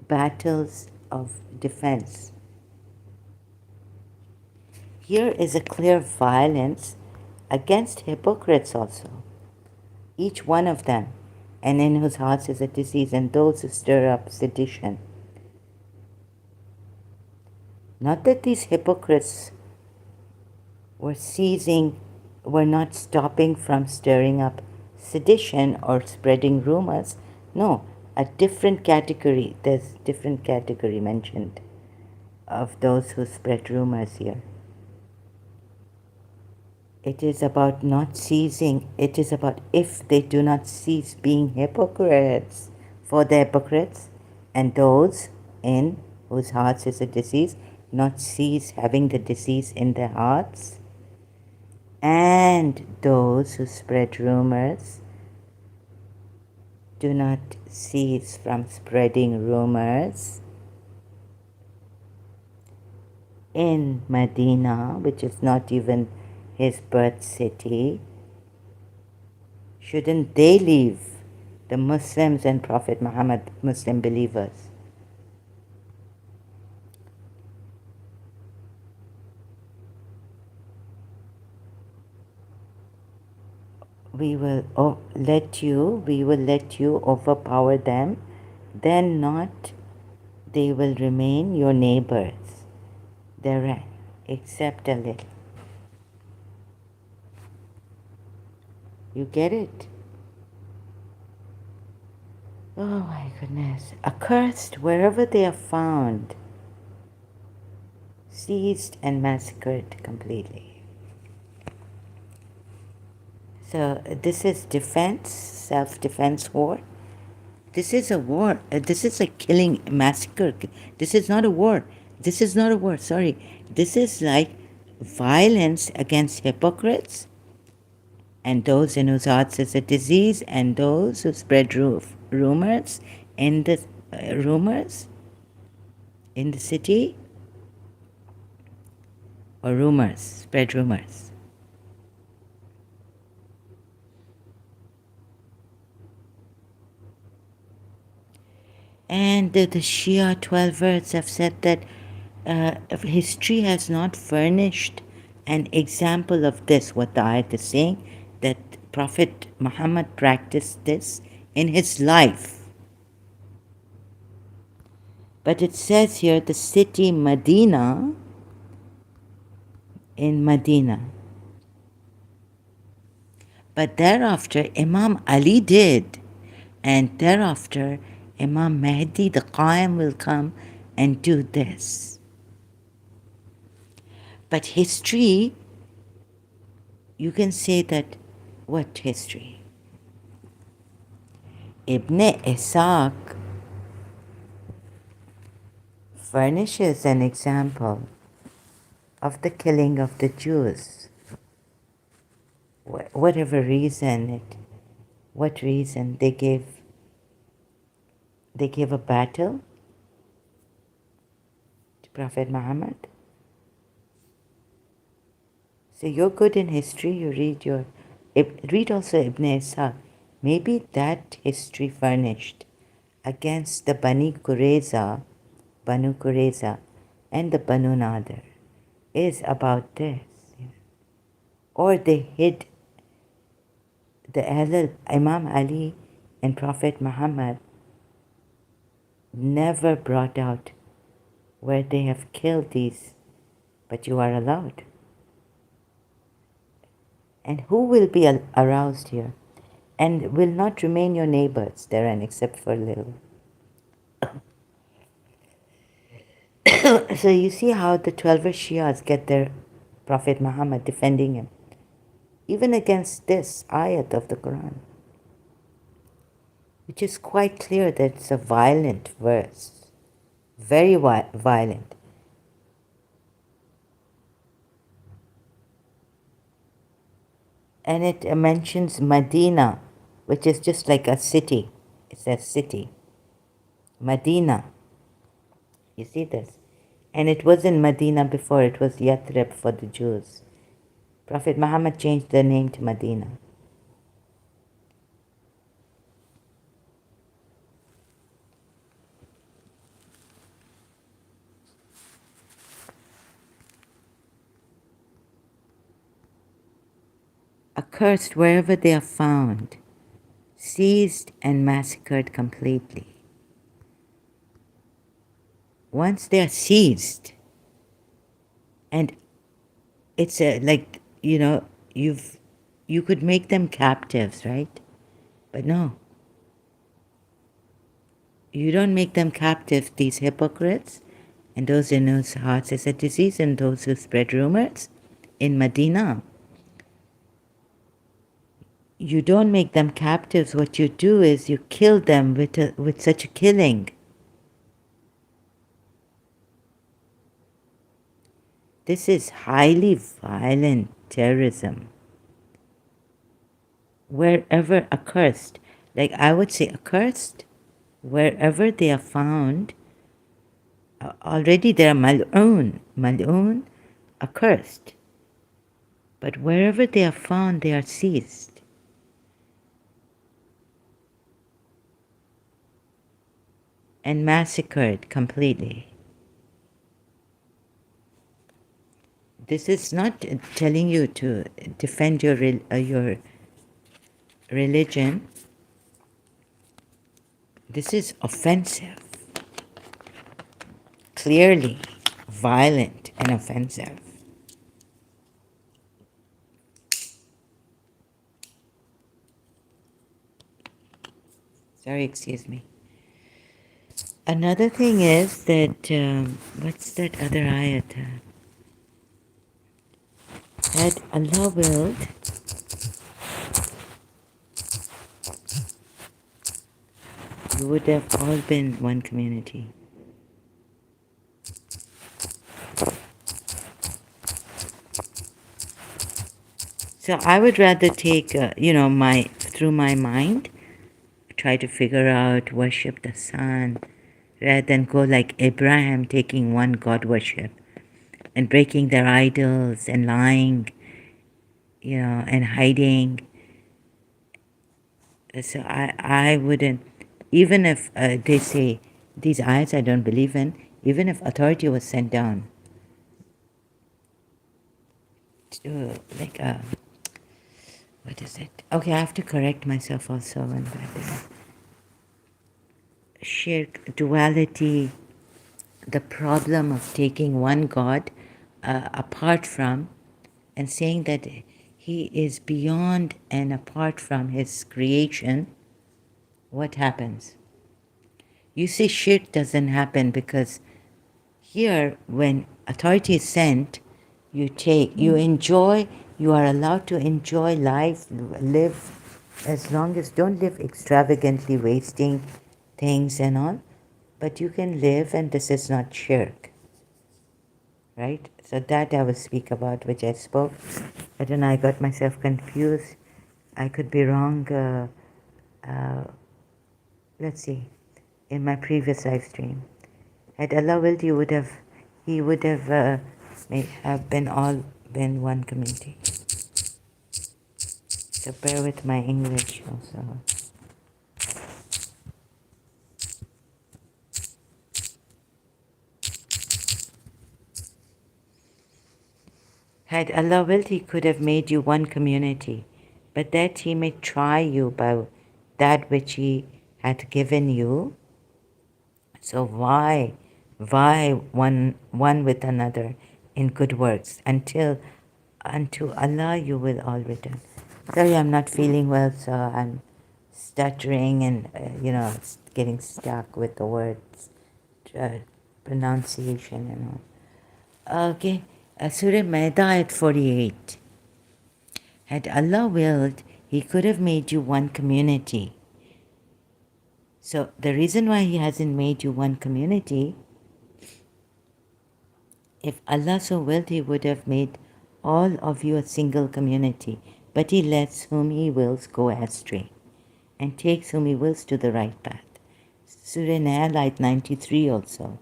Speaker 1: battles of defense. Here is a clear violence against hypocrites also, each one of them, and in whose hearts is a disease, and those who stir up sedition. Not that these hypocrites were not stopping from stirring up sedition or spreading rumors. No, a different category, there's different category mentioned of those who spread rumors here. It is about not ceasing, it is about if they do not cease being hypocrites, for the hypocrites and those in whose hearts is a disease, not cease having the disease in their hearts, and those who spread rumors do not cease from spreading rumors in Medina, which is not even his birth city, shouldn't they leave the Muslims and Prophet Muhammad, Muslim believers? We will let you overpower them, then not, they will remain your neighbors therein, except a little. You get it? Oh my goodness. Accursed wherever they are found, seized and massacred completely. So this is defense, self-defense war. This is a war. This is a killing massacre. This is not a war. This is not a war. Sorry. This is like violence against hypocrites and those in whose hearts is a disease and those who spread rumors in the rumors in the city, or rumors, spread rumors. And the Shia 12 words have said that history has not furnished an example of this, what the ayat is saying, that Prophet Muhammad practiced this in his life. But it says here the city Medina, in Medina. But thereafter Imam Ali did, and thereafter Imam Mahdi the Qaim will come and do this. But history, you can say that, what history? Ibn Ishaq furnishes an example of the killing of the Jews. Whatever reason what reason they gave a battle to Prophet Muhammad. So you're good in history, you read also Ibn Ishaq. Maybe that history furnished against the Banu Qurayza and the Banu Nadir is about this. Or they hid the Imam Ali and Prophet Muhammad never brought out where they have killed these, but you are allowed. And who will be aroused here? And will not remain your neighbors therein except for a little. So you see how the 12 Shias get their Prophet Muhammad defending him, even against this ayat of the Quran, which is quite clear that it's a violent verse, very violent. And it mentions Medina, which is just like a city. It says city. Medina. You see this? And it wasn't Medina before, it was Yathrib for the Jews. Prophet Muhammad changed the name to Medina. Accursed wherever they are found, seized and massacred completely. Once they are seized, and it's like, you could make them captives, right? But no. You don't make them captive, these hypocrites, and those in whose hearts is a disease, and those who spread rumors in Medina. You don't make them captives. What you do is you kill them with such a killing. This is highly violent terrorism. Wherever accursed, like I would say accursed, wherever they are found, already they are mal'oon, accursed. But wherever they are found, they are seized. And massacred completely. This is not telling you to defend your religion. This is offensive. Clearly violent and offensive. Sorry, excuse me. Another thing is that, what's that other ayat? Had Allah willed, you would have all been one community. So I would rather take, through my mind, try to figure out, worship the sun, rather than go like Abraham, taking one God worship and breaking their idols and lying, and hiding. So I wouldn't, even if they say, these ayats I don't believe in, even if authority was sent down to, like, what is it? Okay, I have to correct myself also on that. Shirk, duality, the problem of taking one God apart from and saying that he is beyond and apart from his creation, what happens? You see, shirk doesn't happen because here, when authority is sent, you enjoy, you are allowed to enjoy life, live as long as, don't live extravagantly, wasting things and all, but you can live, and this is not shirk, right? So that I will speak about, which I spoke. I don't know, I got myself confused. I could be wrong. Let's see, in my previous live stream. Had Allah willed, He would have may have been all been one community. So bear with my English also. Had Allah willed, He could have made you one community, but that He may try you by that which He hath given you. So why one with another in good works unto Allah you will all return. Sorry, I'm not feeling well, so I'm stuttering and getting stuck with the words, pronunciation and all. Okay, Surah Maida at 48. Had Allah willed, He could have made you one community. So the reason why He hasn't made you one community, if Allah so willed, He would have made all of you a single community. But He lets whom He wills go astray and takes whom He wills to the right path. Surah Nahl at 93 also.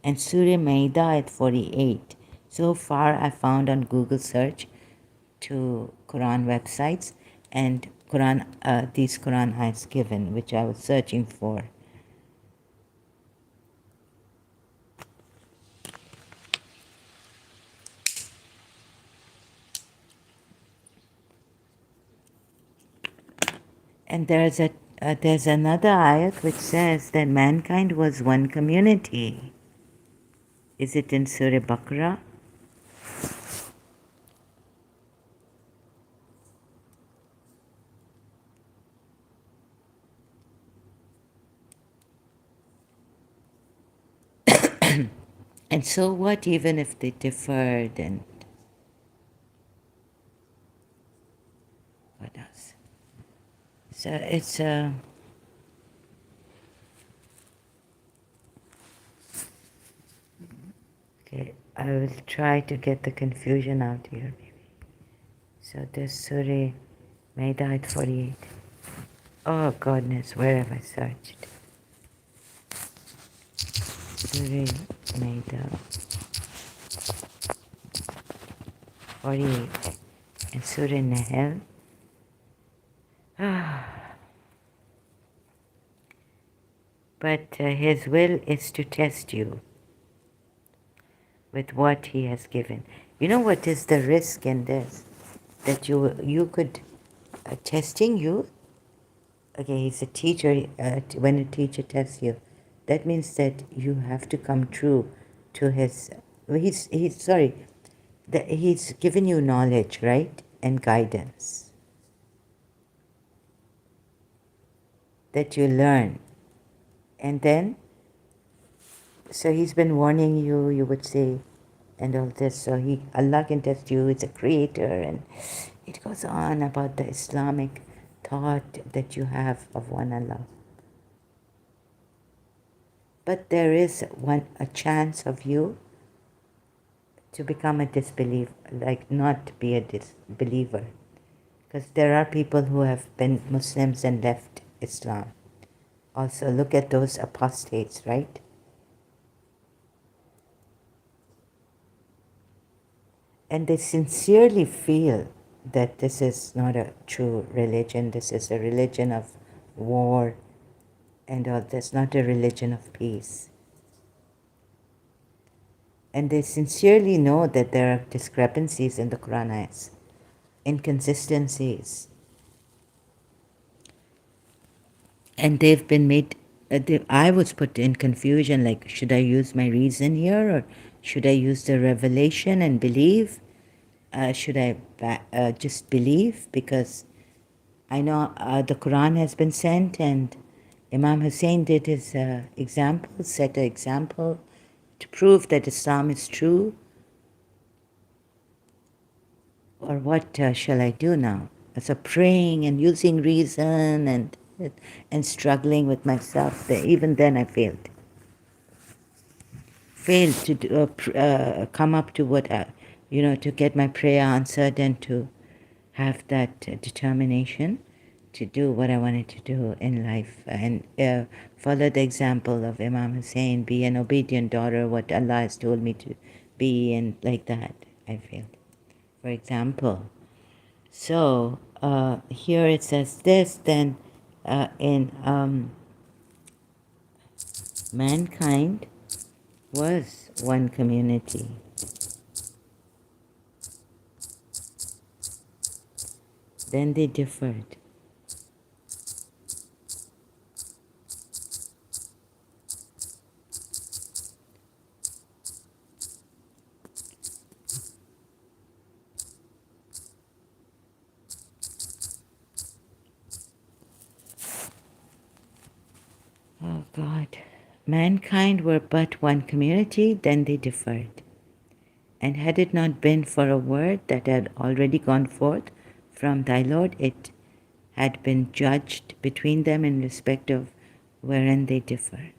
Speaker 1: And Surah Maida at 48. So far I found on Google search to Quran websites and these Quran ayats given, which I was searching for. And there's another ayat which says that mankind was one community. Is it in Surah Baqarah? And so what, even if they differed, and what else? So it's okay, I will try to get the confusion out here maybe. So this Surah Maida at 48. Oh goodness, where have I searched? Surah Maida 48. in Surah Nahl. But His will is to test you with what He has given. You know what is the risk in this? That you could, testing you, okay, he's a teacher, when a teacher tests you, that means that you have to come true to his, he's sorry, that he's given you knowledge, right, and guidance that you learn. And then, so he's been warning you, you would say, and all this. So Allah can test you, it's a creator, and it goes on about the Islamic thought that you have of one Allah. But there is a chance of you to become a disbeliever, like not be a disbeliever. Because there are people who have been Muslims and left Islam. Also, look at those apostates, right? And they sincerely feel that this is not a true religion, this is a religion of war, and all this, not a religion of peace. And they sincerely know that there are discrepancies in the Quran ayahs, inconsistencies. And they've been made, I was put in confusion, like, should I use my reason here, or should I use the revelation and believe? Should I just believe? Because I know the Quran has been sent, and Imam Hussein did his example, set an example to prove that Islam is true. Or what shall I do now? So praying and using reason and struggling with myself. Even then I failed. Failed to come up to what, to get my prayer answered and to have that determination to do what I wanted to do in life and follow the example of Imam Hussein, be an obedient daughter, what Allah has told me to be, and like that, I failed. For example, so here it says this, then in mankind was one community. Then they differed. Oh God. Mankind were but one community, then they differed. And had it not been for a word that had already gone forth from thy Lord, it had been judged between them in respect of wherein they differ.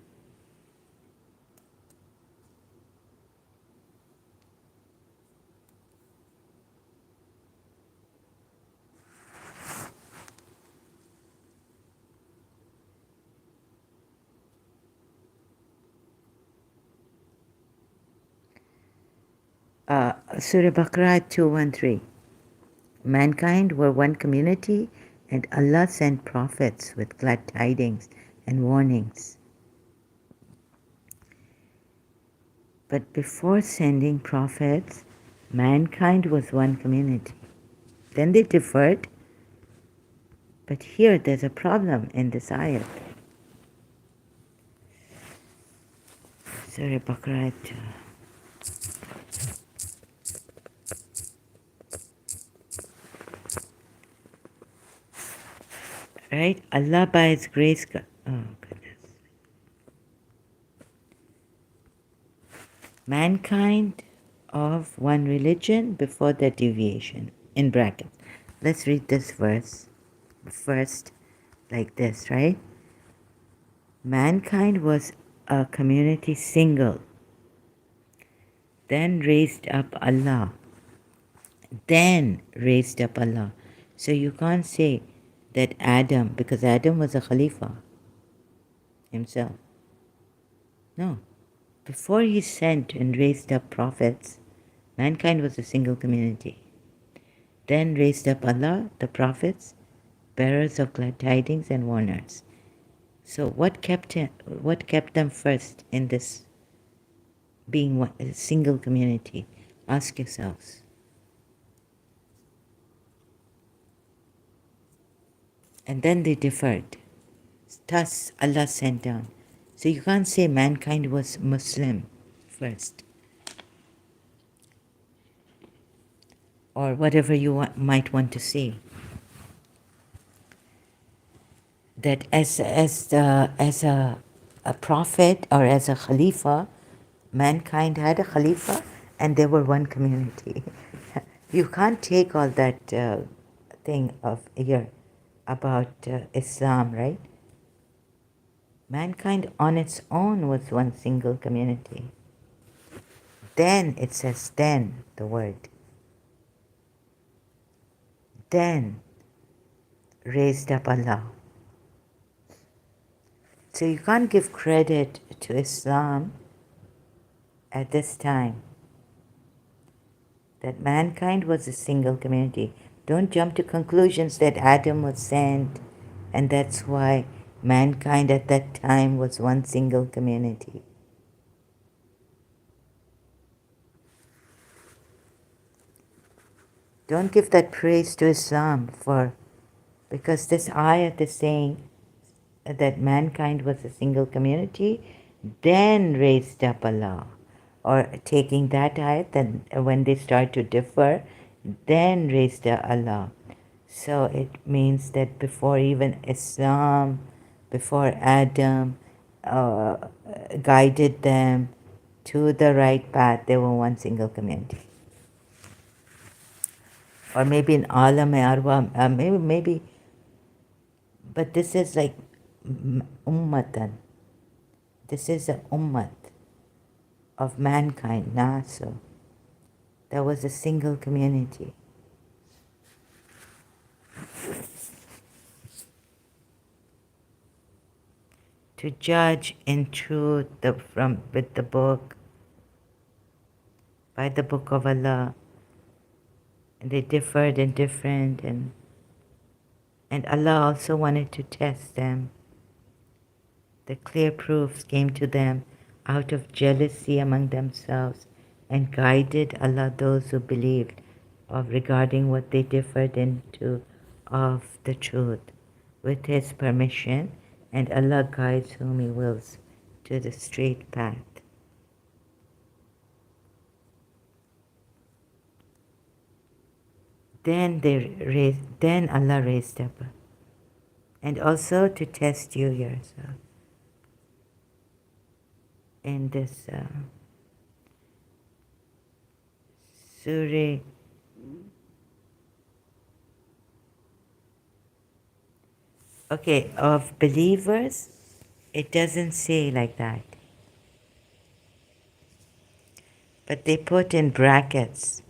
Speaker 1: Surah Baqarah 213. Mankind were one community, and Allah sent prophets with glad tidings and warnings. But before sending prophets, mankind was one community. Then they differed, but here there's a problem in this ayat. Surah Baqarah. Right? Allah by His grace. Oh, goodness. Mankind of one religion before their deviation. In brackets. Let's read this verse first, like this, right? Mankind was a community single, then raised up Allah. Then raised up Allah. So you can't say that Adam, because Adam was a Khalifa himself. No. Before he sent and raised up prophets, mankind was a single community. Then raised up Allah, the prophets, bearers of glad tidings and warners. So what kept them first in this being a single community? Ask yourselves. And then they differed. Thus Allah sent down. So you can't say mankind was Muslim first, or whatever you might want to say. That as a prophet or as a Khalifa, mankind had a Khalifa and they were one community. You can't take all that thing of here about Islam, right? Mankind on its own was one single community. Then it says then, the word. Then raised up Allah. So you can't give credit to Islam at this time that mankind was a single community. Don't jump to conclusions that Adam was sent and that's why mankind at that time was one single community. Don't give that praise to Islam because this ayat is saying that mankind was a single community, then raised up Allah. Or taking that ayat, then when they start to differ, then raised up Allah. So it means that before even Islam, before Adam guided them to the right path, they were one single community. Or maybe in Alam Arwa, maybe, but this is like ummatan. This is a ummat of mankind, Naso. There was a single community. To judge in truth with the book, by the book of Allah, and they differed and different, and Allah also wanted to test them. The clear proofs came to them out of jealousy among themselves, and guided Allah those who believed regarding what they differed into of the truth with His permission, and Allah guides whom He wills to the straight path. Then Allah raised up, and also to test you yourself in this Surah. Okay, of believers, it doesn't say like that. But they put in brackets,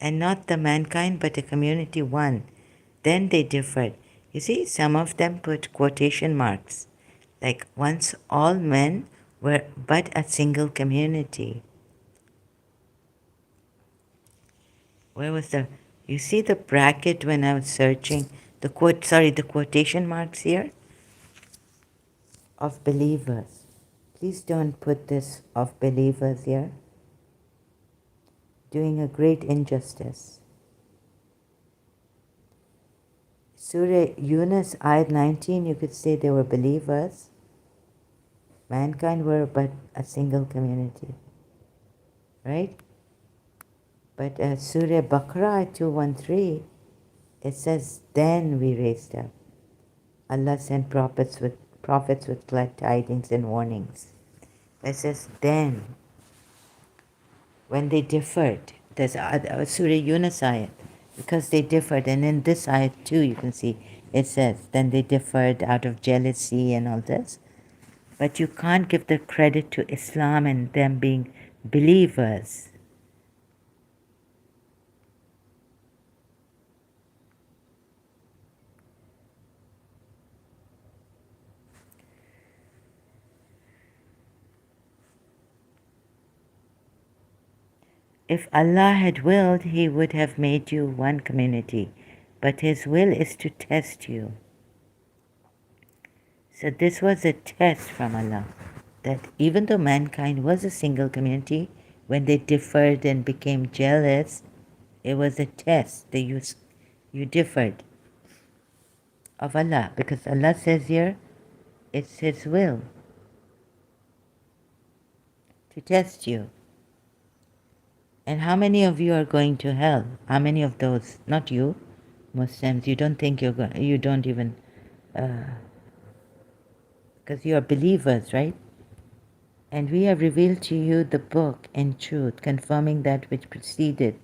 Speaker 1: and not the mankind, but the community one. Then they differed. You see, some of them put quotation marks, like once all men were but a single community. Where was you see the bracket when I was searching, the quotation marks here? Of believers. Please don't put this of believers here. Doing a great injustice. Surah Yunus, ayat 19, you could say they were believers. Mankind were but a single community. Right? But Surah Baqarah 213, it says, then we raised up. Allah sent prophets with glad tidings and warnings. It says, then, when they differed, there's Surah Yunus ayat, because they differed, and in this ayat too, you can see, it says, then they differed out of jealousy and all this. But you can't give the credit to Islam and them being believers. If Allah had willed, He would have made you one community, but His will is to test you. So this was a test from Allah, that even though mankind was a single community, when they differed and became jealous, it was a test that you differed of Allah, because Allah says here, it's His will to test you. And how many of you are going to hell? How many of those? Not you, Muslims. You don't think you're going. You don't even, because you are believers, right? And we have revealed to you the book in truth, confirming that which preceded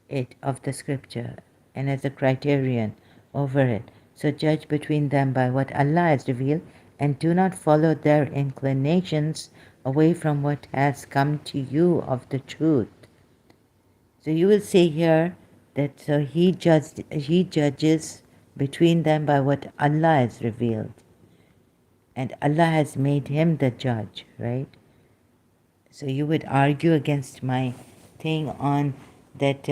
Speaker 1: it of the scripture, and as a criterion over it. So judge between them by what Allah has revealed, and do not follow their inclinations away from what has come to you of the truth. So you will see here that so he judges between them by what Allah has revealed. And Allah has made him the judge, right? So you would argue against my thing on that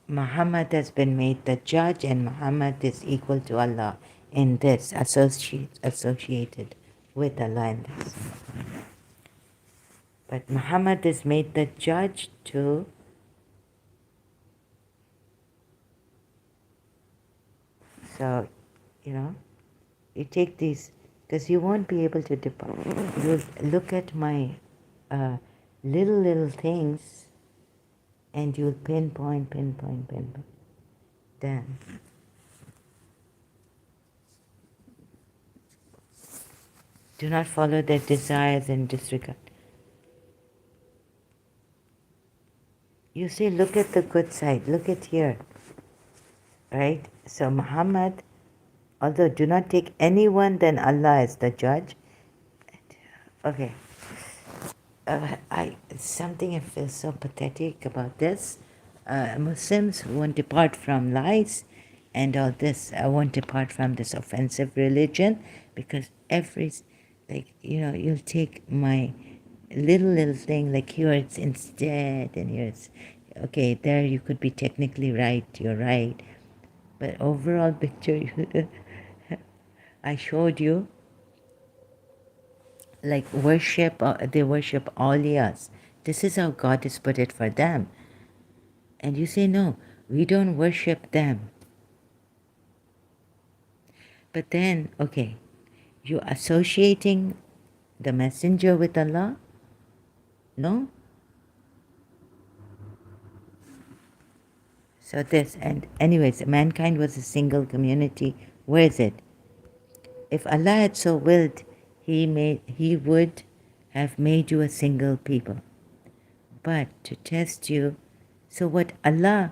Speaker 1: Muhammad has been made the judge and Muhammad is equal to Allah in this, associated with Allah in this. But Muhammad is made the judge too. So, you take these, because you won't be able to depart. You look at my little things and you'll pinpoint them. Do not follow their desires and disregard. You see, look at the good side. Look at here. Right? So Muhammad, although do not take anyone than Allah as the judge. Okay. Something I feel so pathetic about this. Muslims won't depart from lies and all this. I won't depart from this offensive religion, because you'll take my little thing, like here it's instead, and here it's, okay, there you could be technically right, you're right. But overall picture, I showed you, like they worship awliyas. This is how God has put it for them. And you say, no, we don't worship them. But then, okay, you're associating the messenger with Allah? No? So this, and anyways, mankind was a single community. Where is it? If Allah had so willed, He would have made you a single people. But to test you, so what Allah,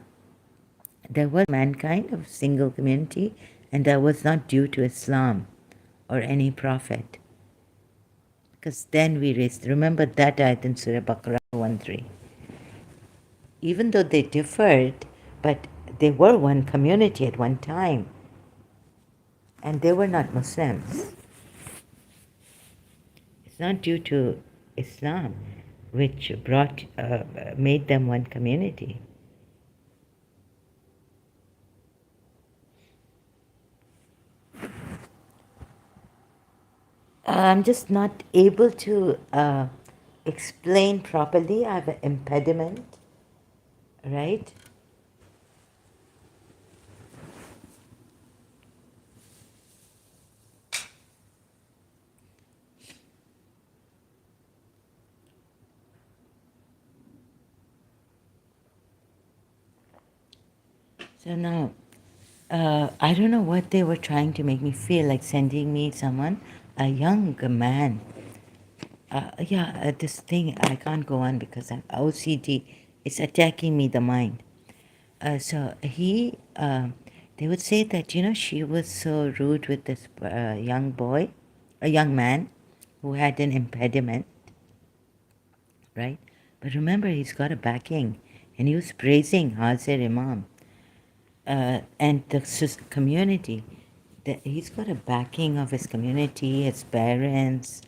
Speaker 1: there was mankind of single community, and that was not due to Islam or any prophet. Because then we raised, remember that ayat in Surah Baqarah 1:3. Even though they differed, but they were one community at one time. And they were not Muslims. It's not due to Islam, which made them one community. I'm just not able to explain properly. I have an impediment, right? So now, I don't know what they were trying to make me feel, like sending me someone, a young man. This thing, I can't go on because I'm OCD. It's attacking me, the mind. So they would say that, she was so rude with this young boy, a young man who had an impediment, right? But remember, he's got a backing, and he was praising Hazir Imam and the community. That he's got a backing of his community, his parents,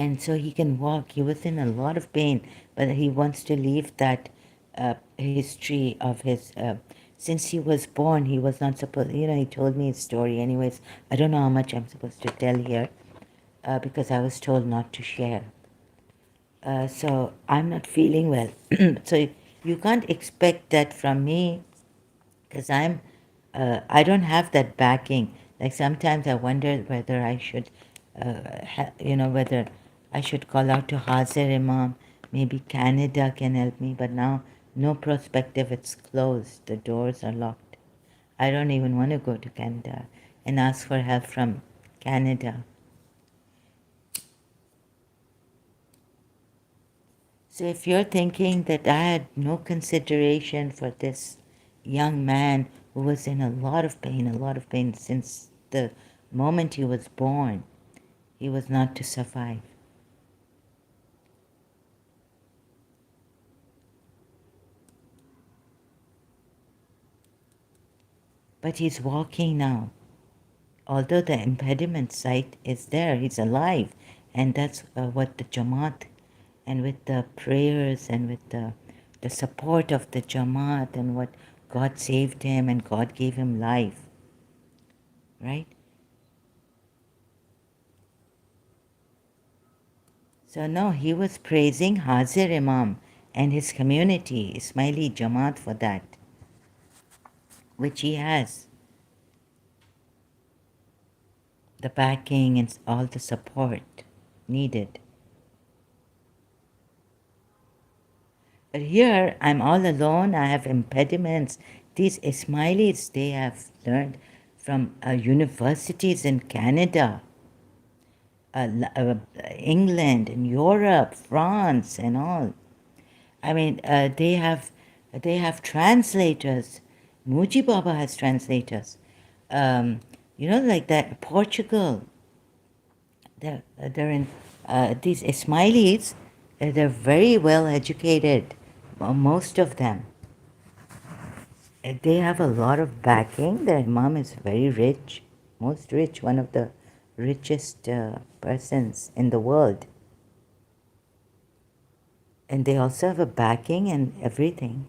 Speaker 1: and so he can walk. He was in a lot of pain, but he wants to leave that history of his. Since he was born, he was not supposed. He told me his story. Anyways, I don't know how much I'm supposed to tell here, because I was told not to share. So I'm not feeling well. So you can't expect that from me, because I don't have that backing. Like sometimes I wonder whether I should, whether I should call out to Hazir Imam. Maybe Canada can help me, but now no prospective. It's closed. The doors are locked. I don't even want to go to Canada and ask for help from Canada. So if you're thinking that I had no consideration for this young man who was in a lot of pain since the moment he was born, he was not to survive. But he's walking now. Although the impediment site is there, he's alive. And that's what the Jamaat, and with the prayers and with the support of the Jamaat, and what God saved him and God gave him life, right? So no, he was praising Hazir Imam and his community, Ismaili Jamaat, for that, which he has. The backing and all the support needed. But here, I'm all alone, I have impediments. These Ismailis, they have learned from universities in Canada, England and Europe, France and all. I mean, they have translators. Muji Baba has translators. Like that Portugal. They're in these Ismailis. They're very well educated. Most of them. They have a lot of backing. Their mom is very rich, most rich, one of the richest persons in the world. And they also have a backing and everything.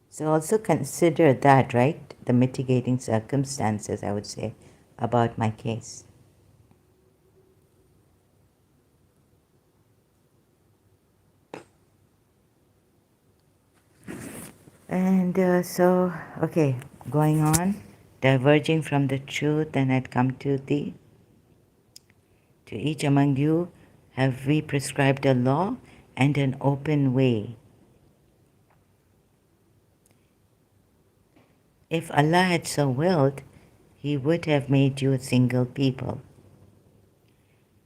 Speaker 1: So also consider that, right? The mitigating circumstances, I would say, about my case. And okay, going on, diverging from the truth, and I'd come to thee. To each among you have we prescribed a law and an open way. If Allah had so willed, He would have made you a single people.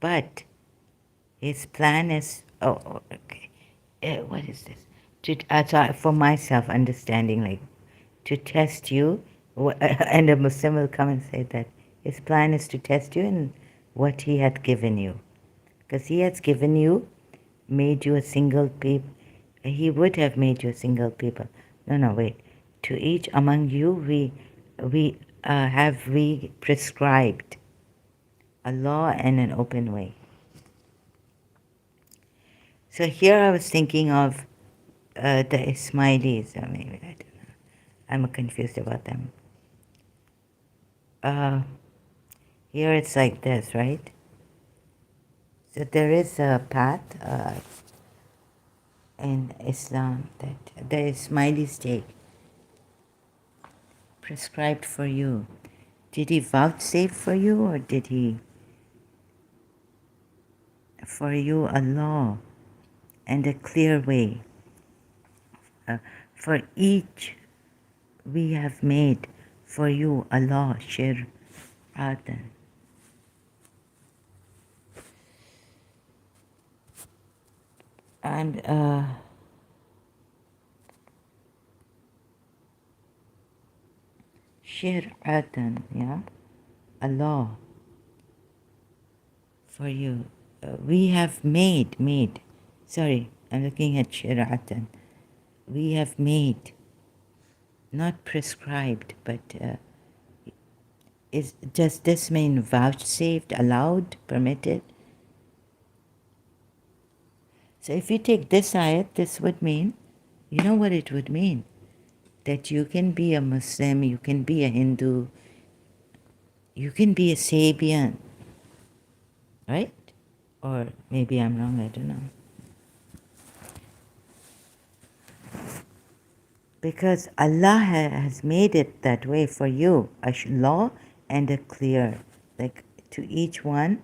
Speaker 1: But His plan is, okay. What is this? For myself, understanding, like, to test you, and a Muslim will come and say that His plan is to test you in what He had given you. Because He has given you, made you a single people. He would have made you a single people. No, wait. To each among you, we have we prescribed a law and an open way. So here I was thinking of the Ismailis. Maybe I don't know. I'm confused about them. Here it's like this, right? So there is a path in Islam that the Ismailis take, prescribed for you. Did He vouchsafe for you, or did He for you a law and a clear way? For each we have made for you a law, shir'atan. And shir'atan, yeah, a law for you. We have made. Sorry, I'm looking at shir'atan. We have made, not prescribed, but Does this mean vouchsafed, allowed, permitted? So if you take this ayat, this would mean, you know what it would mean? That you can be a Muslim, you can be a Hindu, you can be a Sabian, right? Or maybe I'm wrong, I don't know. Because Allah has made it that way for you, a law and a clear, like to each one.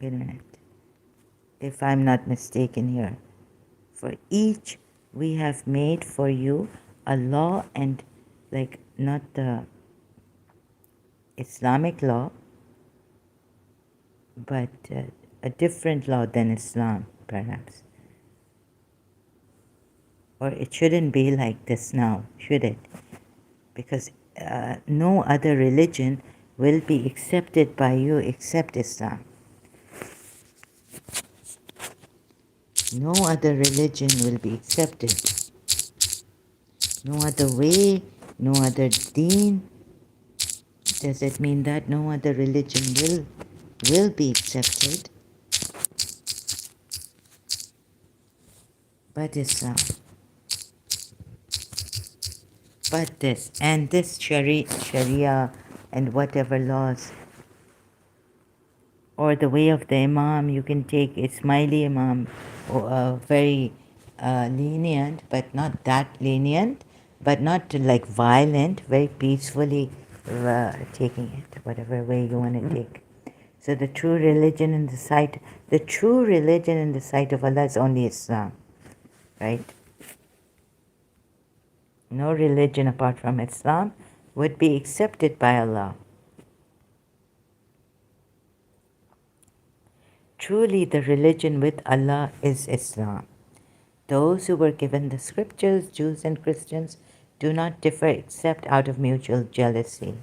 Speaker 1: Wait a minute, if I'm not mistaken here. For each we have made for you a law, and like not the Islamic law, but a different law than Islam, perhaps. Or it shouldn't be like this now, should it? Because no other religion will be accepted by you except Islam. No other religion will be accepted. No other way, no other deen. Does it mean that no other religion will be accepted but Islam? But this, and this Sharia and whatever laws, or the way of the Imam, you can take Ismaili Imam, very lenient, but not that lenient, but not like violent, very peacefully taking it, whatever way you want to take. So the true religion in the sight of Allah is only Islam, right? No religion apart from Islam would be accepted by Allah. Truly, the religion with Allah is Islam. Those who were given the scriptures, Jews and Christians, do not differ except out of mutual jealousy.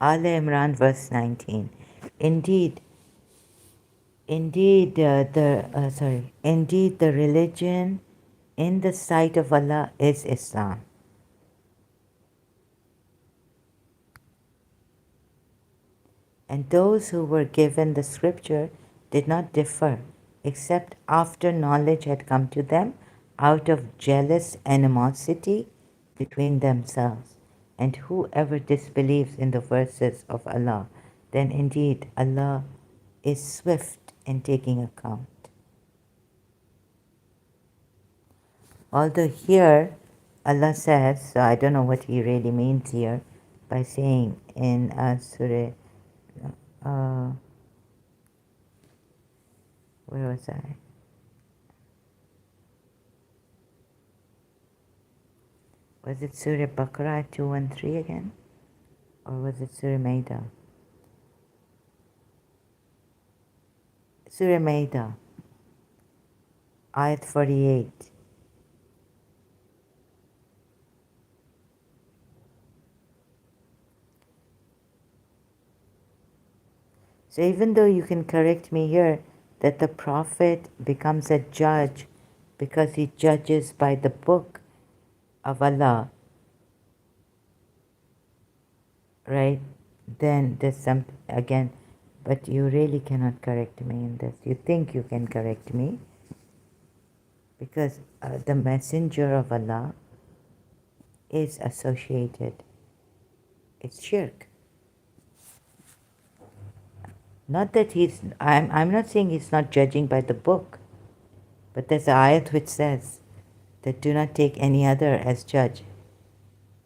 Speaker 1: Al Imran verse 19. Indeed, the religion in the sight of Allah is Islam. And those who were given the scripture did not differ, except after knowledge had come to them out of jealous animosity between themselves. And whoever disbelieves in the verses of Allah, then indeed Allah is swift in taking account. Although here Allah says, so I don't know what He really means here by saying in Surah, where was I? Was it Surah Baqarah 213 again? Or was it Surah Maida? Surah Maida, Ayat 48. So even though you can correct me here that the Prophet becomes a judge because he judges by the book of Allah, right? Then there's some, again, but you really cannot correct me in this. You think you can correct me because the messenger of Allah is associated. It's shirk. Not that I'm not saying he's not judging by the book, but there's an ayat which says that do not take any other as judge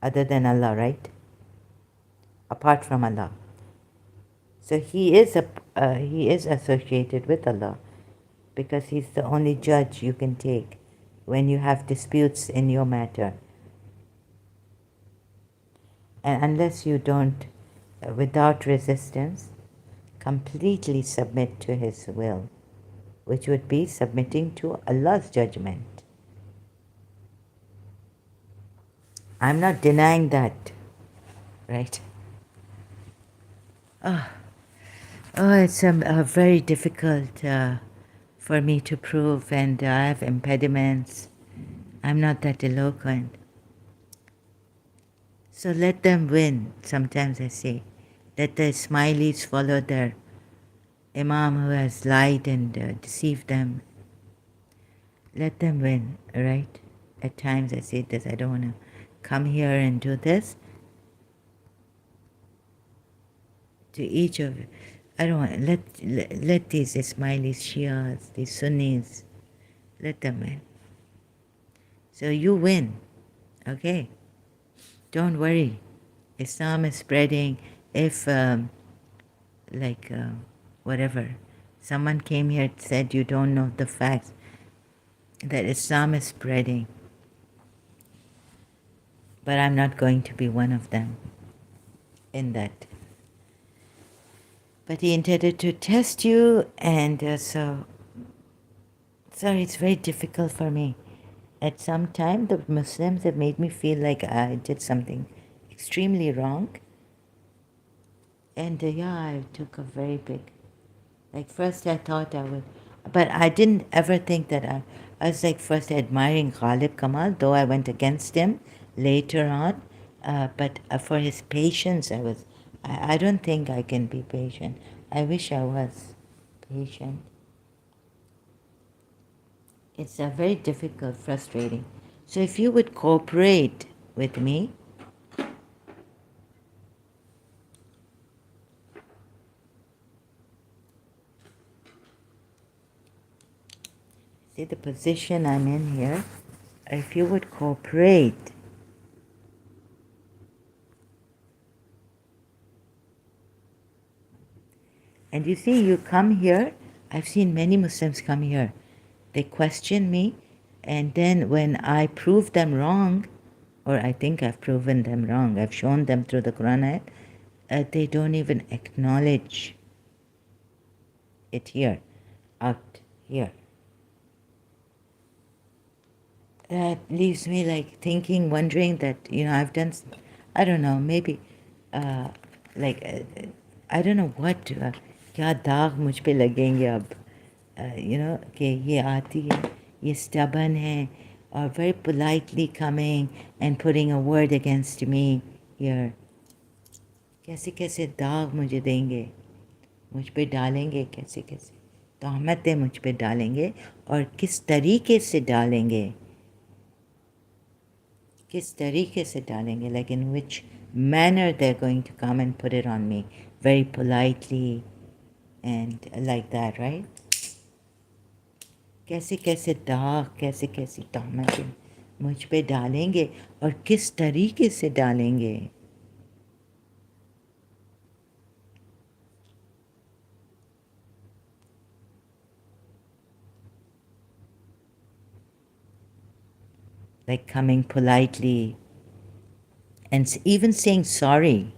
Speaker 1: other than Allah, right? Apart from Allah. So he is associated with Allah because he's the only judge you can take when you have disputes in your matter. And unless you don't, without resistance, completely submit to his will, which would be submitting to Allah's judgment. I'm not denying that, right? Oh, it's very difficult for me to prove, and I have impediments. I'm not that eloquent. So let them win. Sometimes I say, let the Ismailis follow their Imam who has lied and deceived them. Let them win, right? At times I say this, I don't want to come here and do this. To each of, I don't want, let these Ismailis, Shias, these Sunnis, let them win. So you win, okay? Don't worry. Islam is spreading. If, like, whatever, someone came here and said you don't know the facts, that Islam is spreading. But I'm not going to be one of them in that. But he intended to test you, and so, sorry, it's very difficult for me. At some time, the Muslims have made me feel like I did something extremely wrong. And yeah, I took a very big, like first I thought I would, but I didn't ever think that I was like first admiring Ghalib Kamal, though I went against him later on. But for his patience, I don't think I can be patient. I wish I was patient. It's very difficult, frustrating. So if you would cooperate with me, see the position I'm in here, if you would cooperate, and you see, you come here, I've seen many Muslims come here. They question me, and then when I prove them wrong, or I think I've proven them wrong, I've shown them through the Quran, they don't even acknowledge it here, out here. That leaves me like thinking, wondering that, I've done, I don't know, maybe, like, I don't know what, क्या दाग मुझ पे लगेंगे अब, कि ये आती है, ये stubborn है, or very politely coming and putting a word against me here. कैसे कैसे दाग मुझे देंगे, मुझ पे डालेंगे, कैसे कैसे तहमतें मुझ पे डालेंगे, और किस तरीके से डालेंगे, किस तरीके से डालेंगे, like in which manner they're going to come and put it on me, very politely and like that, right? कैसे कैसे दाग, कैसे कैसी तहमतें मुझ पे डालेंगे, और किस तरीके से डालेंगे. Like coming politely and even saying sorry,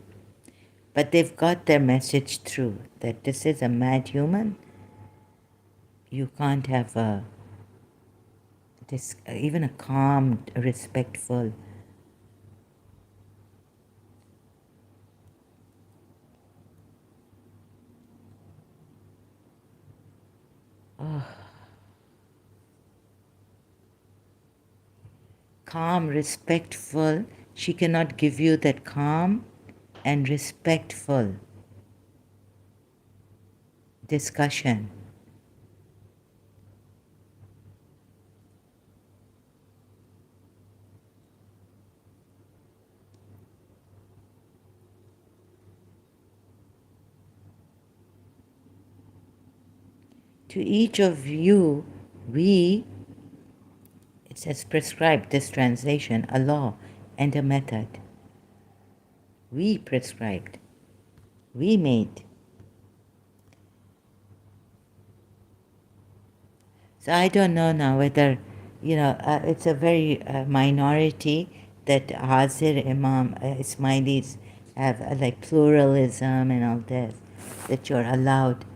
Speaker 1: but they've got their message through that this is a mad human. You can't have even a calm, respectful. Oh, calm, respectful. She cannot give you that calm and respectful discussion. To each of you, it says prescribed, this translation, a law and a method. We prescribed. We made. So I don't know now whether, it's a very minority that Hazir Imam Ismailis have like pluralism and all this, that you're allowed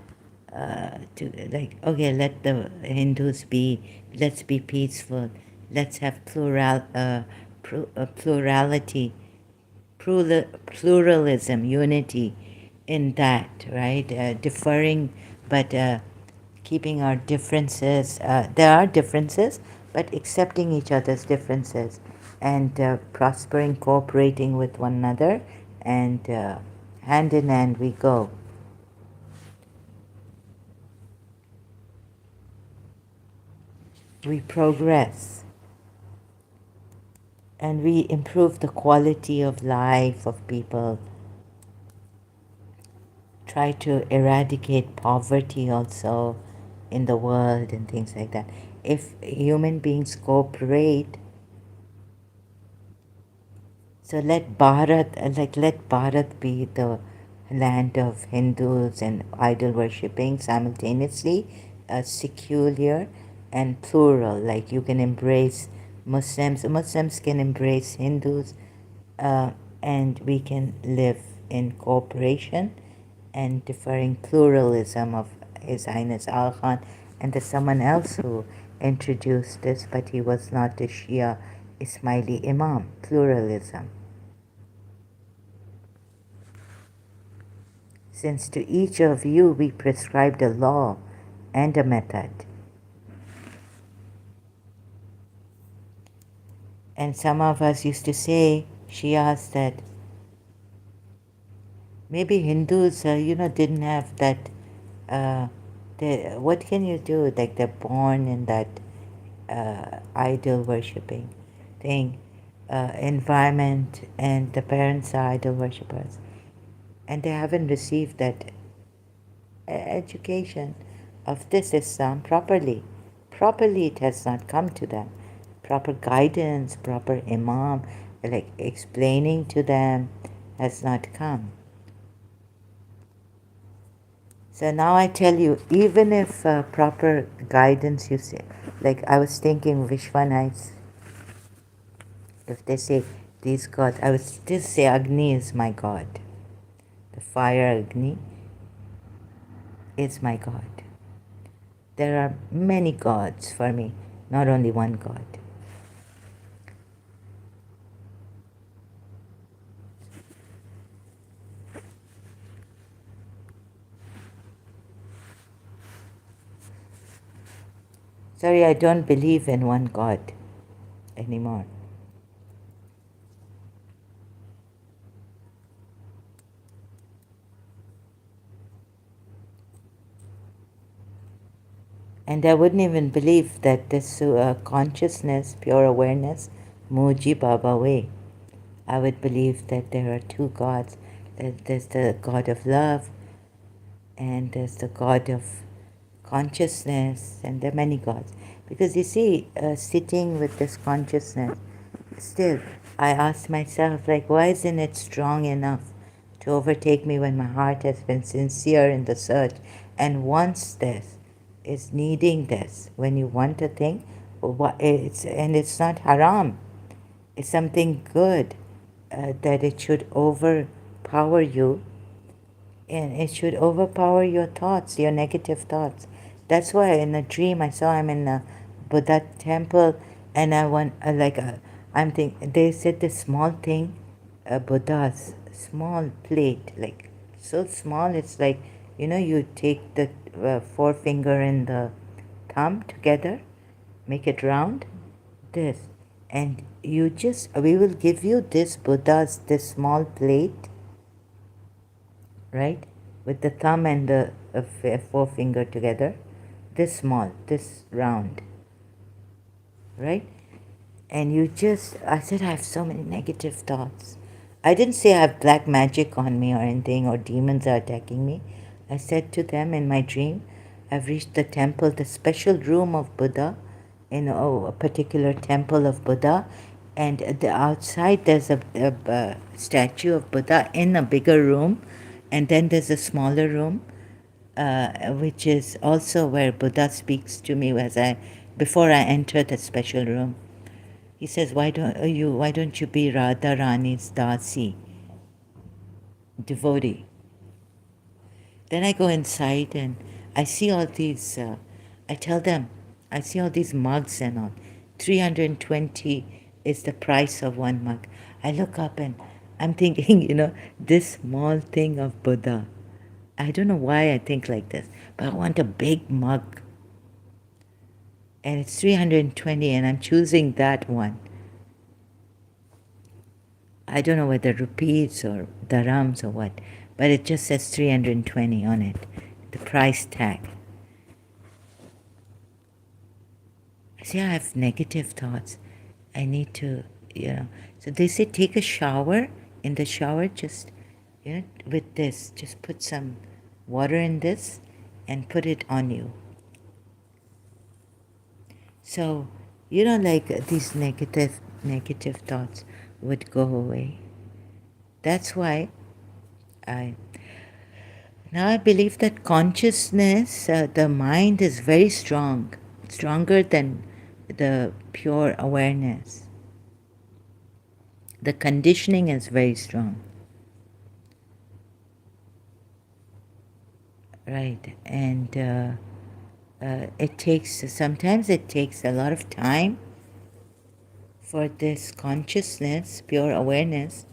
Speaker 1: to, like, okay, let the Hindus be, let's be peaceful, let's have plurality, pluralism, unity in that, right? Differing, but keeping our differences. There are differences, but accepting each other's differences and prospering, cooperating with one another, and hand in hand we go. We progress and we improve the quality of life of people, try to eradicate poverty also in the world and things like that. If human beings cooperate, so let Bharat be the land of Hindus and idol worshipping simultaneously, secular and plural. Like you can embrace Muslims can embrace Hindus, uh, and we can live in cooperation and deferring pluralism of His Highness Al Khan. And there's someone else who introduced this, but he was not a Shia Ismaili Imam, pluralism. Since to each of you we prescribed a law and a method. And some of us used to say, Shias, that maybe Hindus, didn't have that. Uh, what can you do? Like they're born in that idol worshipping thing, environment, and the parents are idol worshippers, and they haven't received that education of this Islam properly. Properly, it has not come to them. Proper guidance, proper imam, like explaining to them, has not come. So now I tell you, even if proper guidance you say, like I was thinking Vishwanites, if they say these gods, I would still say Agni is my god. The fire Agni is my god. There are many gods for me, not only one god. Sorry, I don't believe in one god anymore. And I wouldn't even believe that this consciousness, pure awareness, Muji Baba way. I would believe that there are two gods. There's the God of love, and there's the God of consciousness, and there are many gods. Because you see, sitting with this consciousness, still, I ask myself, like, why isn't it strong enough to overtake me when my heart has been sincere in the search and wants this, is needing this? When you want a thing, it's not haram. It's something good, that it should overpower you, and it should overpower your thoughts, your negative thoughts. That's why in a dream I saw I'm in a Buddha temple, and I want I'm thinking they said this small thing, Buddha's small plate, like so small. It's like you take the forefinger and the thumb together, make it round, this, and we will give you this Buddha's this small plate, right? With the thumb and the forefinger together, this small, this round, right? And I said, I have so many negative thoughts. I didn't say I have black magic on me or anything, or demons are attacking me. I said to them in my dream, I've reached the temple, the special room of Buddha, in a particular temple of Buddha, and the outside there's a statue of Buddha in a bigger room, and then there's a smaller room, which is also where Buddha speaks to me before I enter the special room. He says, why don't you be Radha Rani's Dasi, devotee? Then I go inside and I see all these, I tell them, I see all these mugs and all. 320 is the price of one mug. I look up and I'm thinking, this small thing of Buddha. I don't know why I think like this, but I want a big mug. And it's 320 and I'm choosing that one. I don't know whether rupees or dirhams or what, but it just says 320 on it, the price tag. See, I have negative thoughts. I need to, you know. So they say take a shower. In the shower, just, with this, just put some water in this and put it on you. So, like these negative thoughts would go away. That's why I now I believe that consciousness, the mind is very strong, stronger than the pure awareness. The conditioning is very strong, right? And sometimes it takes a lot of time for this consciousness, pure awareness.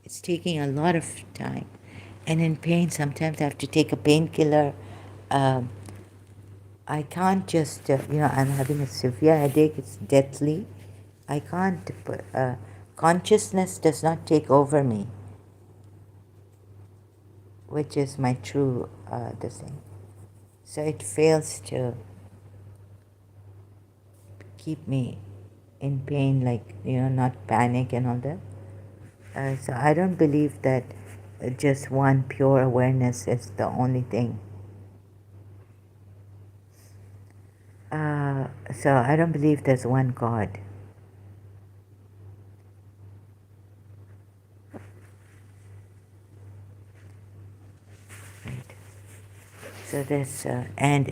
Speaker 1: It's taking a lot of time. And in pain, sometimes I have to take a painkiller. Um, I can't just, I'm having a severe headache, it's deathly. I can't, consciousness does not take over me, which is my true, the thing. So it fails to keep me in pain, like, not panic and all that. So I don't believe that just one pure awareness is the only thing. So I don't believe there's one God. Right. So there's and